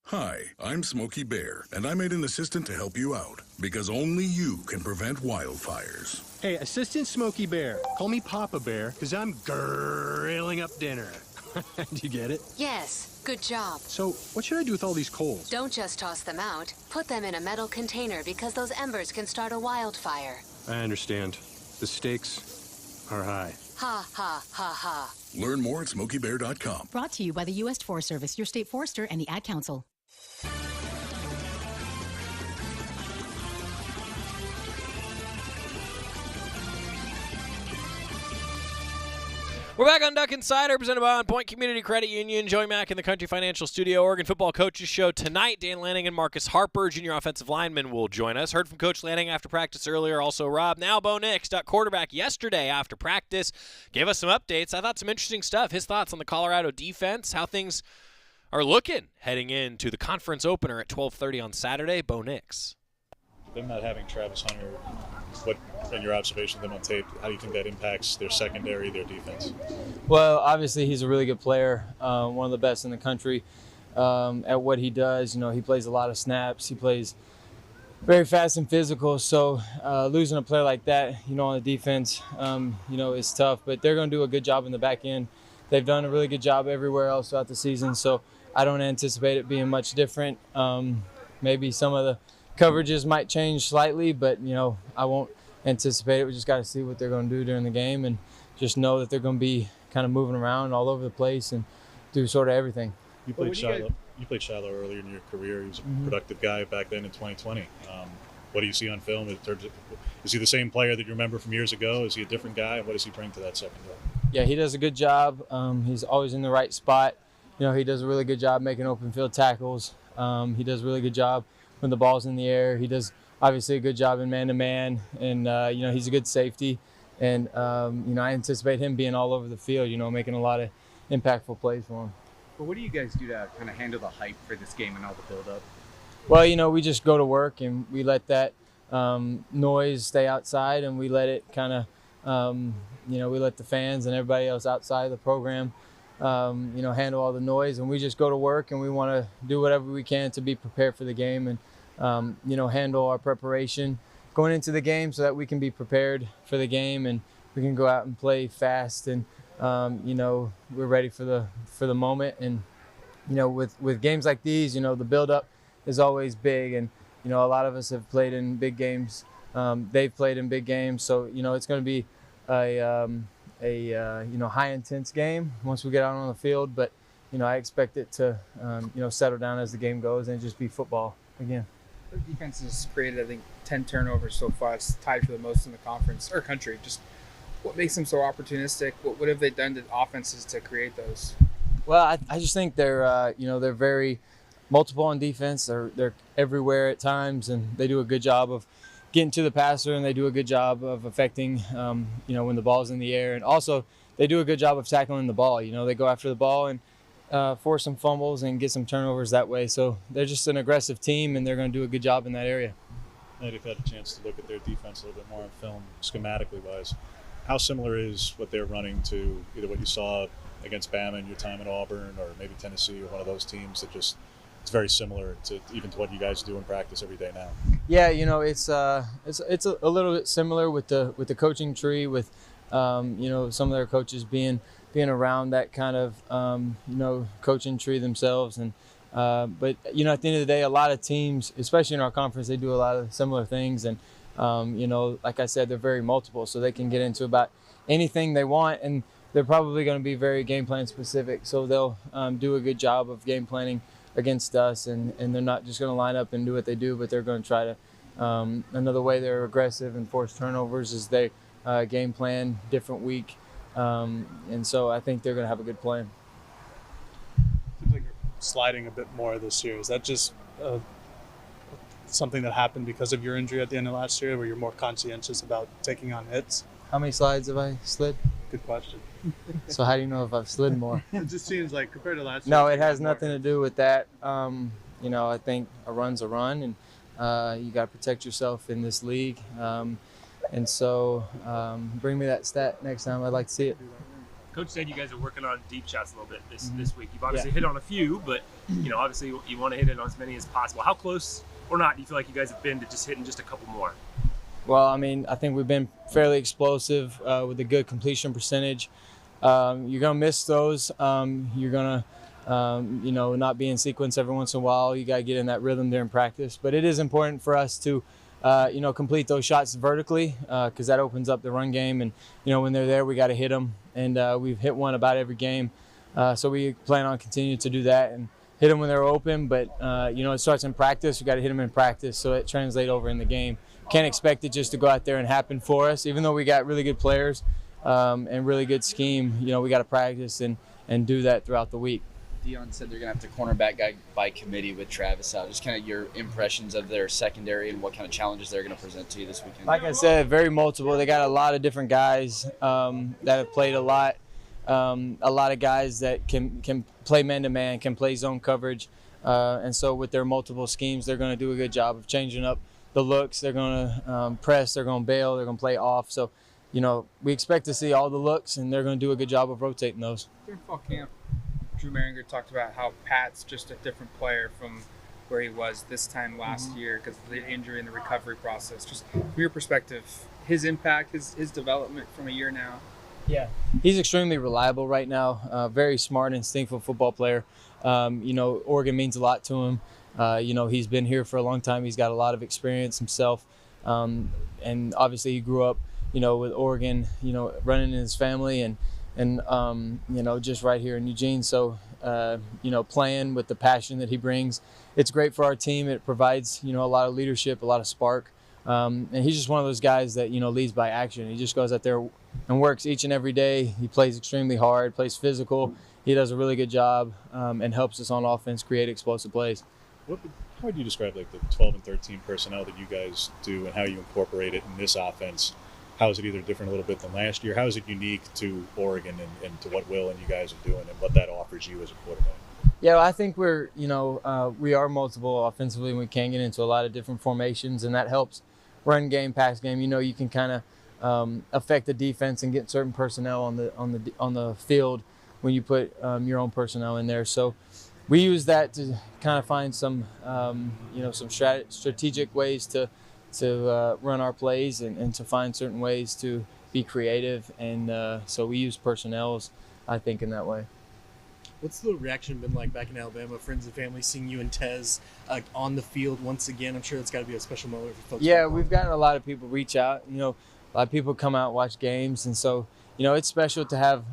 Hi, I'm Smokey Bear, and I made an assistant to help you out, because only you can prevent wildfires. Hey, Assistant Smokey Bear. Call me Papa Bear, because I'm grilling up dinner. Do you get it? Yes, good job. So, what should I do with all these coals? Don't just toss them out. Put them in a metal container, because those embers can start a wildfire. I understand. The stakes are high. Ha, ha, ha, ha. Learn more at SmokeyBear.com. Brought to you by the U.S. Forest Service, your state forester, and the Ad Council. We're back on Duck Insider, presented by OnPoint Community Credit Union. Joey Mack in the Country Financial Studio. Oregon Football Coaches Show tonight. Dan Lanning and Marcus Harper, junior offensive lineman, will join us. Heard from Coach Lanning after practice earlier. Also Rob. Now Bo Nix, quarterback, yesterday after practice. Gave us some updates. I thought some interesting stuff. His thoughts on the Colorado defense, how things are looking heading into the conference opener at 12:30 on Saturday. Bo Nix. Them not having Travis Hunter, what, in your observation of them on tape, how do you think that impacts their secondary, their defense? Well, obviously he's a really good player, one of the best in the country at what he does. You know, he plays a lot of snaps. He plays very fast and physical. So losing a player like that, you know, on the defense, you know, is tough. But they're going to do a good job in the back end. They've done a really good job everywhere else throughout the season. So I don't anticipate it being much different. Maybe some of the coverages might change slightly, but, you know, I won't anticipate it. We just got to see what they're going to do during the game and just know that they're going to be kind of moving around all over the place and do sort of everything. You played Shiloh. you played Shiloh earlier in your career. He was a productive guy back then in 2020. What do you see on film in terms of, is he the same player that you remember from years ago? Is he a different guy? What does he bring to that second row? Yeah, he does a good job. He's always in the right spot. You know, he does a really good job making open field tackles. He does a really good job when the ball's in the air. He does obviously a good job in man-to-man, and you know, he's a good safety. And you know, I anticipate him being all over the field, you know, making a lot of impactful plays for him. But what do you guys do to kind of handle the hype for this game and all the build-up? Well, you know, we just go to work and we let that noise stay outside, and we let it kind of, you know, we let the fans and everybody else outside of the program, you know, handle all the noise, and we just go to work and we want to do whatever we can to be prepared for the game and, you know, handle our preparation going into the game so that we can be prepared for the game and we can go out and play fast, and, you know, we're ready for the moment. And, you know, with games like these, you know, the build-up is always big, and you know, a lot of us have played in big games. They've played in big games, so you know, it's going to be a you know, high intense game once we get out on the field. But you know, I expect it to you know, settle down as the game goes and just be football again. The defense has created, I think, 10 turnovers so far. It's tied for the most in the conference or country. Just what makes them so opportunistic? What have they done to offenses to create those? Well, I just think they're you know, they're very multiple on defense. They're everywhere at times, and they do a good job of getting to the passer, and they do a good job of affecting, you know, when the ball's in the air. And also, they do a good job of tackling the ball. You know, they go after the ball and force some fumbles and get some turnovers that way. So they're just an aggressive team, and they're going to do a good job in that area. Now you've had a chance to look at their defense a little bit more on film, schematically wise. How similar is what they're running to either what you saw against Bama in your time at Auburn, or maybe Tennessee, or one of those teams that just, it's very similar to even to what you guys do in practice every day now? Yeah, you know, it's a little bit similar with the coaching tree, with you know, some of their coaches being around that kind of you know, coaching tree themselves. And but you know, at the end of the day, a lot of teams, especially in our conference, they do a lot of similar things. And you know, like I said, they're very multiple, so they can get into about anything they want, and they're probably going to be very game plan specific. So they'll do a good job of game planning against us, and they're not just going to line up and do what they do, but they're going to try to another way they're aggressive and force turnovers is they game plan different week, and so I think they're going to have a good plan. Seems like you're sliding a bit more this year. Is that just something that happened because of your injury at the end of last year, where you're more conscientious about taking on hits? How many slides have I slid? Good question. So how do you know if I've slid more? It just seems like compared to last year. No, it has nothing to do with that. You know, I think a run's a run, and you got to protect yourself in this league. And so bring me that stat next time. I'd like to see it. Coach said you guys are working on deep shots a little bit this week. You've obviously hit on a few, but you know, obviously you want to hit it on as many as possible. How close or not do you feel like you guys have been to just hitting just a couple more? Well, I mean, I think we've been fairly explosive with a good completion percentage. You're going to miss those. You're going to, you know, not be in sequence every once in a while. You got to get in that rhythm during practice. But it is important for us to, you know, complete those shots vertically, because that opens up the run game. And, you know, when they're there, we got to hit them. And we've hit one about every game. So we plan on continuing to do that and hit them when they're open. But, you know, it starts in practice. We got to hit them in practice so it translates over in the game. Can't expect it just to go out there and happen for us. Even though we got really good players and really good scheme, you know, we got to practice and do that throughout the week. Dion said they're going to have to cornerback guy by committee with Travis out. Just kind of your impressions of their secondary and what kind of challenges they're going to present to you this weekend. Like I said, very multiple. They got a lot of different guys that have played a lot of guys that can play man-to-man, can play zone coverage. And so with their multiple schemes, they're going to do a good job of changing up the looks. They're going to press, they're going to bail, they're going to play off. So, you know, we expect to see all the looks, and they're going to do a good job of rotating those. During fall camp, Drew Maringer talked about how Pat's just a different player from where he was this time last year because of the injury and the recovery process. Just from your perspective, his impact, his development from a year now. Yeah, he's extremely reliable right now. Very smart, instinctful football player. You know, Oregon means a lot to him. You know, he's been here for a long time. He's got a lot of experience himself. And obviously he grew up, you know, with Oregon, you know, running in his family and you know, just right here in Eugene. So playing with the passion that he brings. It's great for our team. It provides, a lot of leadership, a lot of spark. And he's just one of those guys that, leads by action. He just goes out there and works each and every day. He plays extremely hard, plays physical. He does a really good job and helps us on offense create explosive plays. How would you describe like the 12 and 13 personnel that you guys do and how you incorporate it in this offense? How is it either different a little bit than last year? How is it unique to Oregon and to what Will and you guys are doing and what that offers you as a quarterback? Yeah, well, I think we are multiple offensively, and we can get into a lot of different formations, and that helps run game, pass game. You can kind of affect the defense and get certain personnel on the field when you put your own personnel in there. So we use that to kind of find some strategic ways to run our plays and to find certain ways to be creative. And so we use personnels, I think, in that way. What's the reaction been like back in Alabama, friends and family, seeing you and Tez on the field once again? I'm sure it's got to be a special moment for folks. Yeah, we've gotten a lot of people reach out. A lot of people come out and watch games. And so, it's special to have,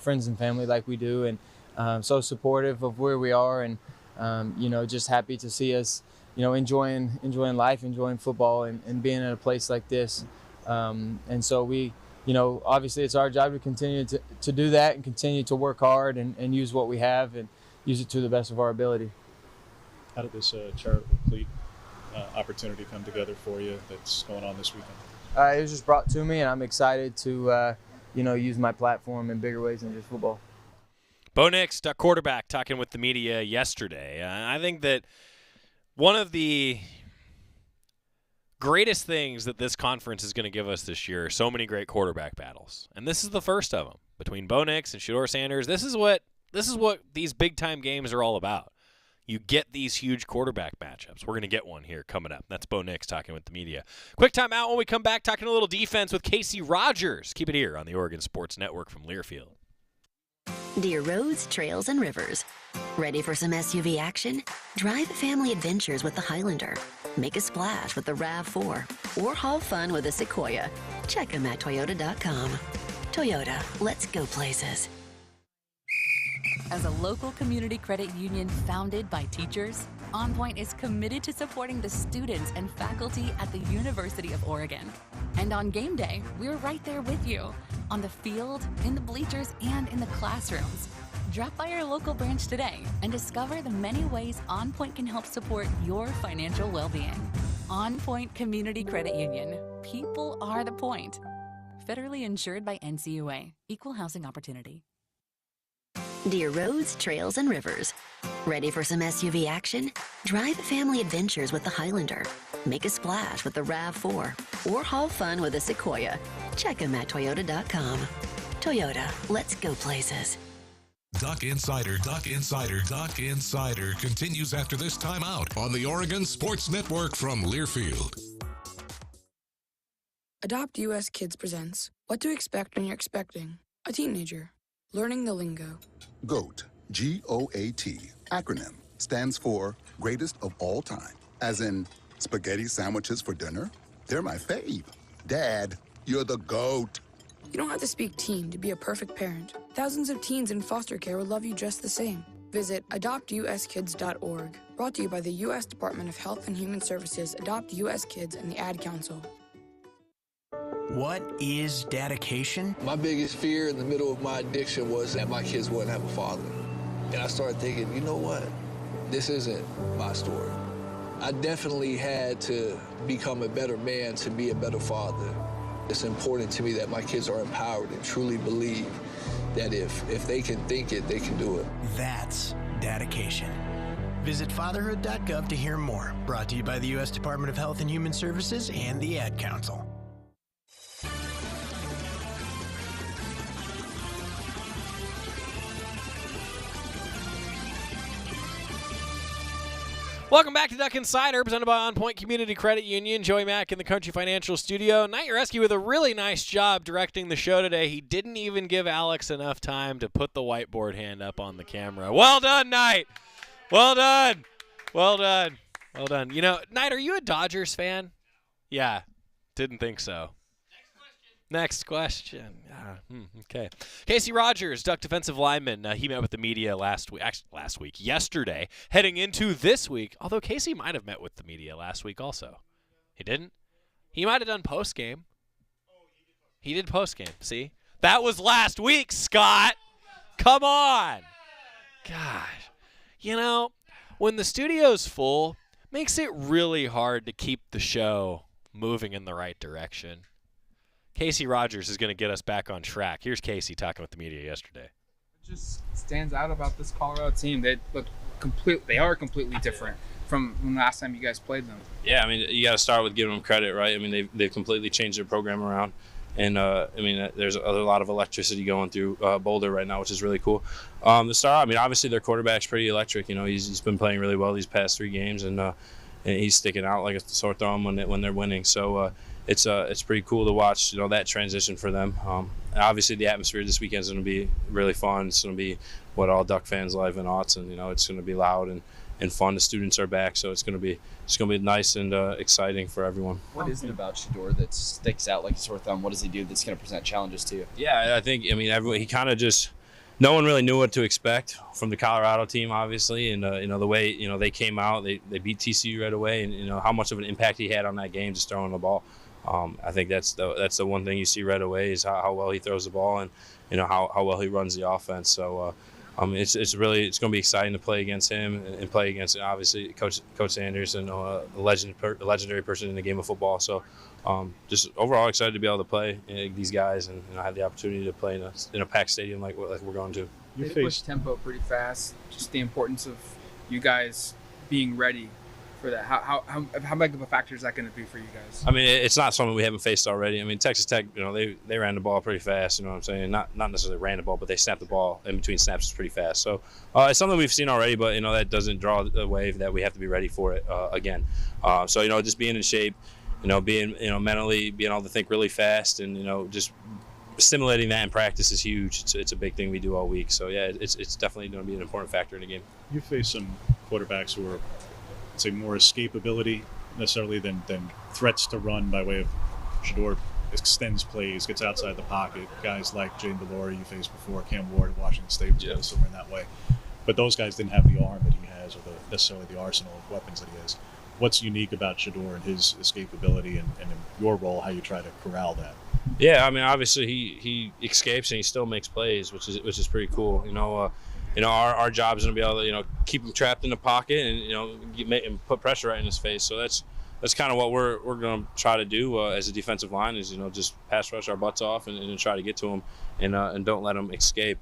friends and family like we do, and so supportive of where we are, and, just happy to see us, enjoying life, enjoying football, and being in a place like this. And so we, obviously it's our job to continue to do that and continue to work hard and use what we have and use it to the best of our ability. How did this charitable cleat opportunity come together for you that's going on this weekend? It was just brought to me, and I'm excited to, use my platform in bigger ways than just football. Bo Nix, quarterback, talking with the media yesterday. I think that one of the greatest things that this conference is going to give us this year are so many great quarterback battles, and this is the first of them between Bo Nix and Shedeur Sanders. This is what these big time games are all about. You get these huge quarterback matchups. We're going to get one here coming up. That's Bo Nix talking with the media. Quick time out when we come back, talking a little defense with Casey Rogers. Keep it here on the Oregon Sports Network from Learfield. Dear roads, trails, and rivers. Ready for some SUV action? Drive family adventures with the Highlander. Make a splash with the RAV4. Or haul fun with the Sequoia. Check them at Toyota.com. Toyota, let's go places. As a local community credit union founded by teachers, OnPoint is committed to supporting the students and faculty at the University of Oregon. And on game day, we're right there with you, on the field, in the bleachers, and in the classrooms. Drop by our local branch today and discover the many ways OnPoint can help support your financial well-being. OnPoint Community Credit Union. People are the point. Federally insured by NCUA. Equal housing opportunity. Dear roads, trails, and rivers. Ready for some SUV action? Drive family adventures with the Highlander. Make a splash with the RAV4. Or haul fun with the Sequoia. Check them at Toyota.com. Toyota, let's go places. Duck Insider continues after this timeout on the Oregon Sports Network from Learfield. Adopt US Kids presents What to Expect When You're Expecting a Teenager. Learning the lingo. GOAT, G-O-A-T, acronym, stands for Greatest of All Time. As in, spaghetti sandwiches for dinner? They're my fave. Dad, you're the GOAT. You don't have to speak teen to be a perfect parent. Thousands of teens in foster care will love you just the same. Visit adoptuskids.org. Brought to you by the U.S. Department of Health and Human Services, Adopt U.S. Kids, and the Ad Council. What is dedication? My biggest fear in the middle of my addiction was that my kids wouldn't have a father. And I started thinking, you know what? This isn't my story. I definitely had to become a better man to be a better father. It's important to me that my kids are empowered and truly believe that if they can think it, they can do it. That's dedication. Visit fatherhood.gov to hear more. Brought to you by the U.S. Department of Health and Human Services and the Ad Council. Welcome back to Duck Insider, presented by OnPoint Community Credit Union. Joey Mack in the Country Financial Studio. Knight Ureski with a really nice job directing the show today. He didn't even give Alex enough time to put the whiteboard hand up on the camera. Well done, Knight. Well done. Well done. Well done. You know, Knight, are you a Dodgers fan? Yeah. Didn't think so. Next question. Okay. Casey Rogers, Duck defensive lineman. He met with the media yesterday, heading into this week. Although Casey might have met with the media last week also. He didn't? He might have done post-game. He did post-game. See? That was last week, Scott. Come on. Gosh. You know, when the studio's full, makes it really hard to keep the show moving in the right direction. Casey Rogers is going to get us back on track. Here's Casey talking with the media yesterday. What just stands out about this Colorado team? They are completely different from when last time you guys played them. Yeah, I mean, you got to start with giving them credit, right? I mean, they've completely changed their program around. And, I mean, there's a lot of electricity going through Boulder right now, which is really cool. To start, I mean, obviously their quarterback's pretty electric. You know, he's been playing really well these past 3 games, and he's sticking out like a sore thumb when they're winning. So it's pretty cool to watch, you know, that transition for them. Obviously the atmosphere this weekend is going to be really fun. It's going to be what all Duck fans love and aughts, and you know, it's going to be loud and fun. The students are back, so it's going to be nice and exciting for everyone. What is it about Shedeur that sticks out like a sore thumb? What does he do that's going to present challenges to you? Yeah, I think, I mean, he kind of just, no one really knew what to expect from the Colorado team, obviously, and you know, the way, you know, they came out, they beat TCU right away, and you know how much of an impact he had on that game just throwing the ball. I think that's the one thing you see right away is how well he throws the ball, and you know how well he runs the offense. So it's going to be exciting to play against him and play against obviously Coach Sanders and a legendary person in the game of football. So just overall excited to be able to play these guys and you know, have the opportunity to play in a packed stadium like we're going to. They push tempo pretty fast. Just the importance of you guys being ready for that. How big of a factor is that going to be for you guys? I mean, it's not something we haven't faced already. I mean, Texas Tech, you know, they ran the ball pretty fast. You know what I'm saying? Not necessarily ran the ball, but they snapped the ball in between snaps pretty fast. So it's something we've seen already, but you know that doesn't draw the wave that we have to be ready for it again. So you know, just being in shape, you know, being mentally being able to think really fast, and you know, just stimulating that in practice is huge. It's a big thing we do all week. So yeah, it's definitely going to be an important factor in the game. You face some quarterbacks who are, say, more escapability necessarily than threats to run by way of Shedeur extends plays, gets outside the pocket. Guys like Jaden Delore you faced before, Cam Ward at Washington State was somewhere in that way. But those guys didn't have the arm that he has or necessarily the arsenal of weapons that he has. What's unique about Shedeur and his escapability and in your role, how you try to corral that? Yeah, I mean, obviously he escapes and he still makes plays, which is pretty cool. You know, our job is going to be able to, you know, keep him trapped in the pocket and, you know, make him put pressure right in his face. So that's kind of what we're going to try to do as a defensive line is, you know, just pass rush our butts off and try to get to him and don't let him escape.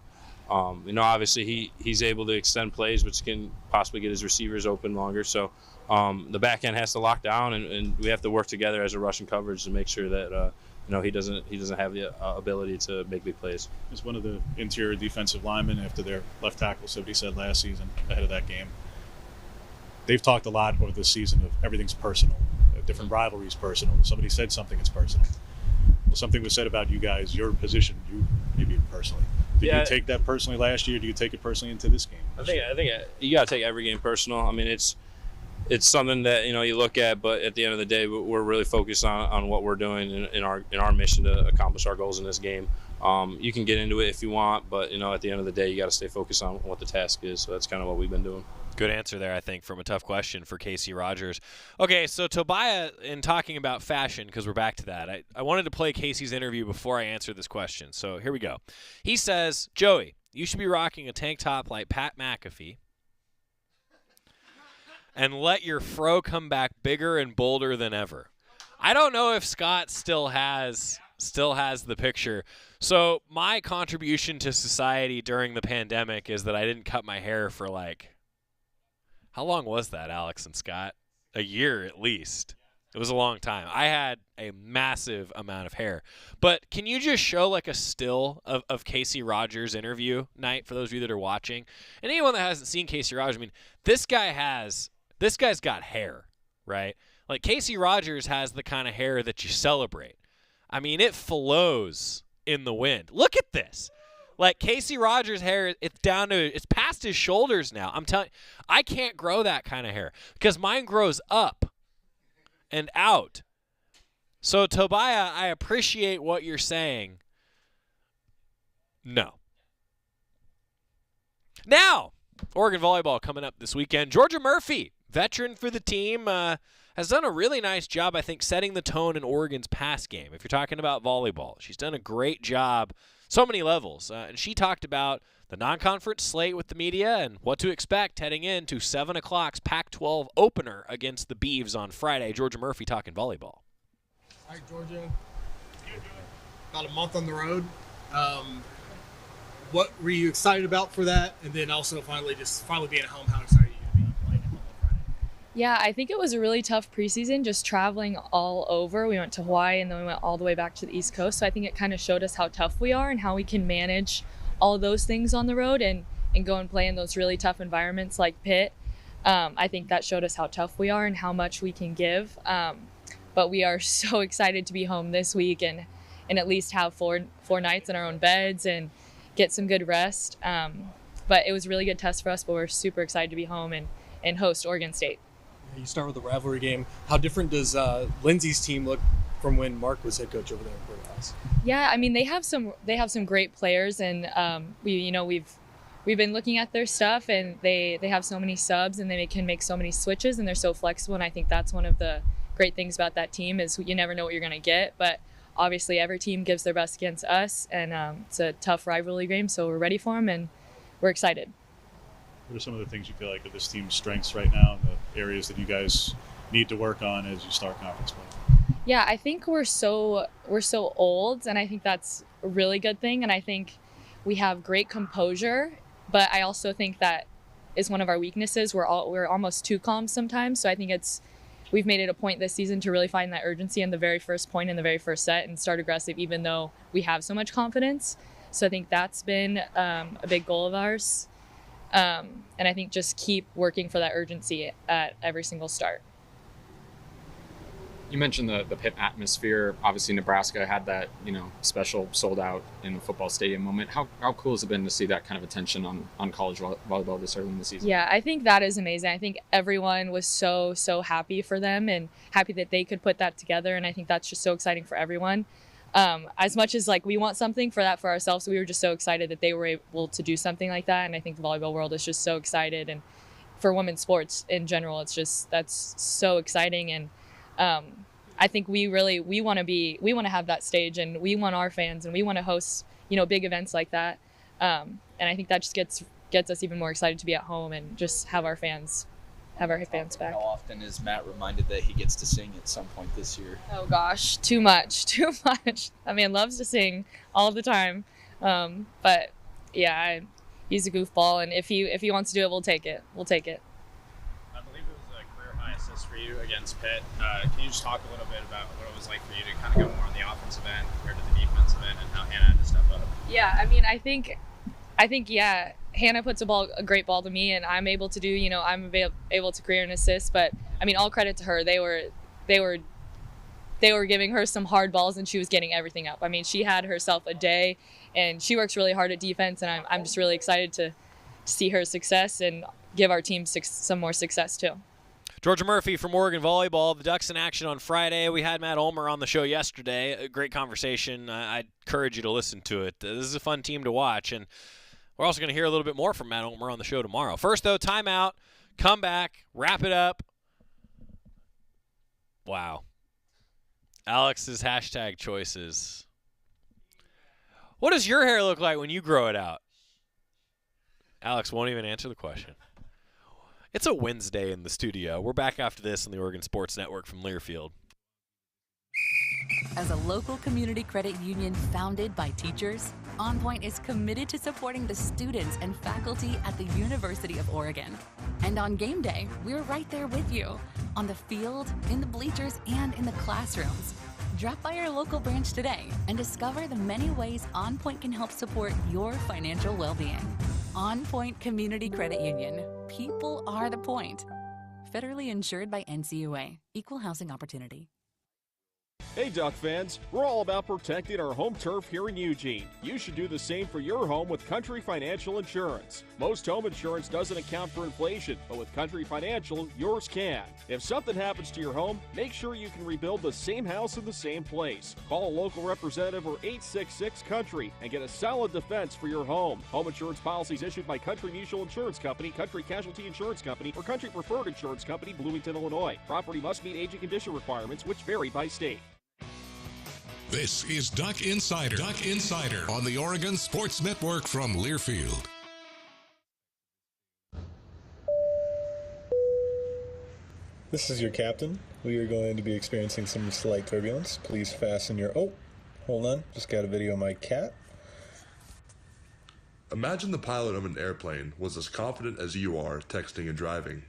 You know, obviously he's able to extend plays, which can possibly get his receivers open longer. So the back end has to lock down and we have to work together as a rushing coverage to make sure that, you know, he doesn't have the ability to make big plays. As one of the interior defensive linemen after their left tackle, somebody said last season ahead of that game, they've talked a lot over this season of everything's personal, different rivalries personal. Somebody said something, it's personal. Well, something was said about you guys, your position, you maybe personally. Did you take that personally last year? Do you take it personally into this game? I think you got to take every game personal. I mean, it's something that, you know, you look at, but at the end of the day, we're really focused on what we're doing in our mission to accomplish our goals in this game. You can get into it if you want, but, you know, at the end of the day, you got to stay focused on what the task is. So that's kind of what we've been doing. Good answer there, I think, from a tough question for Casey Rogers. Okay, so Tobiah, in talking about fashion, because we're back to that, I wanted to play Casey's interview before I answer this question. So here we go. He says, Joey, you should be rocking a tank top like Pat McAfee and let your fro come back bigger and bolder than ever. I don't know if Scott still has the picture. So my contribution to society during the pandemic is that I didn't cut my hair for how long was that, Alex and Scott? A year at least. It was a long time. I had a massive amount of hair. But can you just show a still of Casey Rogers' interview night for those of you that are watching? And anyone that hasn't seen Casey Rogers, I mean, this guy's got hair, right? Like Casey Rogers has the kind of hair that you celebrate. I mean, it flows in the wind. Look at this. Like Casey Rogers' hair, it's past his shoulders now. I'm telling you, I can't grow that kind of hair because mine grows up and out. So, Tobiah, I appreciate what you're saying. No. Now, Oregon volleyball coming up this weekend. Georgia Murphy, veteran for the team, has done a really nice job, I think, setting the tone in Oregon's pass game. If you're talking about volleyball, she's done a great job, so many levels. And she talked about the non-conference slate with the media and what to expect heading into 7 o'clock's Pac-12 opener against the Beavs on Friday. Georgia Murphy talking volleyball. All right, Georgia, about a month on the road. What were you excited about for that? And then also finally being at home, how excited are you to be playing at home on Friday? Yeah, I think it was a really tough preseason, just traveling all over. We went to Hawaii and then we went all the way back to the East Coast. So I think it kind of showed us how tough we are and how we can manage all of those things on the road and go and play in those really tough environments like Pitt. I think that showed us how tough we are and how much we can give. But we are so excited to be home this week and at least have four nights in our own beds and get some good rest. But it was a really good test for us, but we're super excited to be home and host Oregon State. You start with the rivalry game. How different does Lindsay's team look from when Mark was head coach over there in Porterhouse? Yeah, I mean they have some great players, and we've been looking at their stuff, and they have so many subs, and they can make so many switches, and they're so flexible. And I think that's one of the great things about that team is you never know what you're going to get, but obviously every team gives their best against us, and it's a tough rivalry game, so we're ready for them and we're excited. What are some of the things you feel like are this team's strengths right now and the areas that you guys need to work on as you start conference play? Yeah, I think we're so old, and I think that's a really good thing, and I think we have great composure, but I also think that is one of our weaknesses. We're almost too calm sometimes, so I think we've made it a point this season to really find that urgency in the very first point in the very first set and start aggressive even though we have so much confidence. So I think that's been a big goal of ours. And I think just keep working for that urgency at every single start. You mentioned the Pitt atmosphere. Obviously, Nebraska had that, special sold out in the football stadium moment. How cool has it been to see that kind of attention on college volleyball this early in the season? Yeah, I think that is amazing. I think everyone was so happy for them and happy that they could put that together. And I think that's just so exciting for everyone. As much as we want something for that for ourselves, we were just so excited that they were able to do something like that. And I think the volleyball world is just so excited. And for women's sports in general, that's so exciting. And I think we want to have that stage, and we want our fans, and we want to host, big events like that. And I think that just gets us even more excited to be at home and just have our fans back. How often is Matt reminded that he gets to sing at some point this year? Oh gosh, too much. I mean, loves to sing all the time. But yeah, he's a goofball, and if he wants to do it, we'll take it. I believe it was a career high assist for you against Pitt. Can you just talk a little bit about what it was like for you to kind of go more on the offensive end compared to the defensive end, and how Hannah had to step up? Yeah, I mean, I think Hannah puts a great ball to me, and I'm able to do, I'm able to create an assist. But I mean, all credit to her. They were giving her some hard balls, and she was getting everything up. I mean, she had herself a day, and she works really hard at defense, and I'm just really excited to see her success and give our team some more success too. Georgia Murphy from Oregon Volleyball. The Ducks in action on Friday. We had Matt Ulmer on the show yesterday. A great conversation. I'd encourage you to listen to it. This is a fun team to watch, and we're also going to hear a little bit more from Matt Ulmer on the show tomorrow. First, though, timeout, come back, wrap it up. Wow. Alex's hashtag choices. What does your hair look like when you grow it out? Alex won't even answer the question. It's a Wednesday in the studio. We're back after this on the Oregon Sports Network from Learfield. As a local community credit union founded by teachers, OnPoint is committed to supporting the students and faculty at the University of Oregon. And on game day, we're right there with you, on the field, in the bleachers, and in the classrooms. Drop by our local branch today and discover the many ways OnPoint can help support your financial well-being. OnPoint Community Credit Union. People are the point. Federally insured by NCUA. Equal housing opportunity. Hey Duck fans, we're all about protecting our home turf here in Eugene. You should do the same for your home with Country Financial Insurance. Most home insurance doesn't account for inflation, but with Country Financial, yours can. If something happens to your home, make sure you can rebuild the same house in the same place. Call a local representative or 866-COUNTRY and get a solid defense for your home. Home insurance policies issued by Country Mutual Insurance Company, Country Casualty Insurance Company, or Country Preferred Insurance Company, Bloomington, Illinois. Property must meet age and condition requirements, which vary by state. This is Duck Insider. Duck Insider on the Oregon Sports Network from Learfield. This is your captain. We are going to be experiencing some slight turbulence. Please fasten your... Oh, hold on. Just got a video of my cat. Imagine the pilot of an airplane was as confident as you are texting and driving.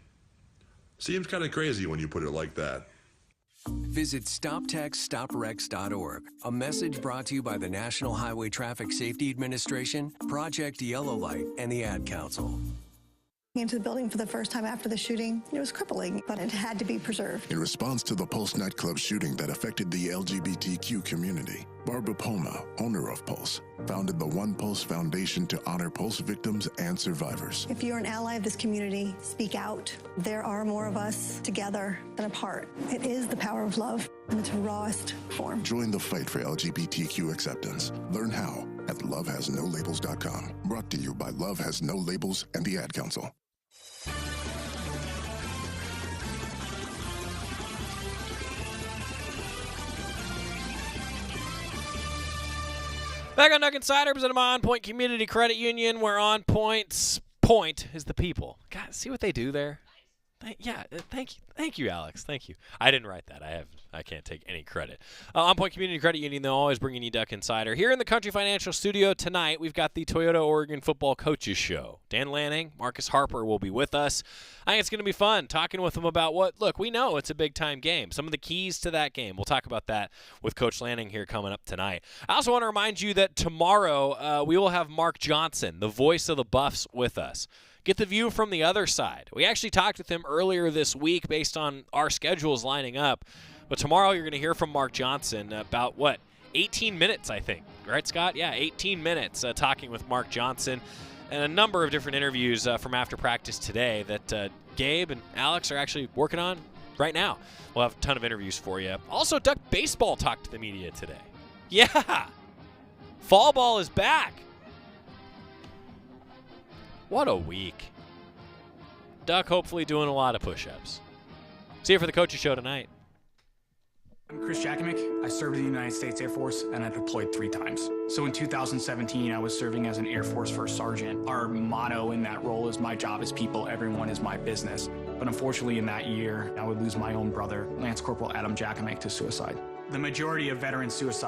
Seems kind of crazy when you put it like that. Visit StopTextStopWrecks.org. A message brought to you by the National Highway Traffic Safety Administration, Project Yellow Light, and the Ad Council. Into the building for the first time after the shooting. It was crippling, but it had to be preserved. In response to the Pulse nightclub shooting that affected the LGBTQ community, Barbara Poma, owner of Pulse, founded the One Pulse Foundation to honor Pulse victims and survivors. If you're an ally of this community, speak out. There are more of us together than apart. It is the power of love in its rawest form. Join the fight for LGBTQ acceptance. Learn how at lovehasnolabels.com. Brought to you by Love Has No Labels and the Ad Council. Back on Duck Insider, presented by OnPoint Community Credit Union, where OnPoint's point is the people. God, see what they do there? Thank you, Alex. Thank you. I didn't write that. I can't take any credit. OnPoint Community Credit Union, though, always bringing you Duck Insider. Here in the Country Financial Studio tonight, we've got the Toyota Oregon Football Coaches Show. Dan Lanning, Marcus Harper will be with us. I think it's going to be fun talking with them about look, we know it's a big-time game. Some of the keys to that game. We'll talk about that with Coach Lanning here coming up tonight. I also want to remind you that tomorrow we will have Mark Johnson, the voice of the Buffs, with us. Get the view from the other side. We actually talked with him earlier this week based on our schedules lining up. But tomorrow you're going to hear from Mark Johnson about, 18 minutes, I think. Right, Scott? Yeah, 18 minutes talking with Mark Johnson. And a number of different interviews from after practice today that Gabe and Alex are actually working on right now. We'll have a ton of interviews for you. Also, Duck Baseball talked to the media today. Yeah! Fall ball is back. What a week. Duck hopefully doing a lot of push-ups. See you for the Coaches Show tonight. I'm Chris Jakimick. I served in the United States Air Force, and I deployed 3 times. So in 2017, I was serving as an Air Force First Sergeant. Our motto in that role is, my job is people, everyone is my business. But unfortunately in that year, I would lose my own brother, Lance Corporal Adam Jakimick, to suicide. The majority of veteran suicide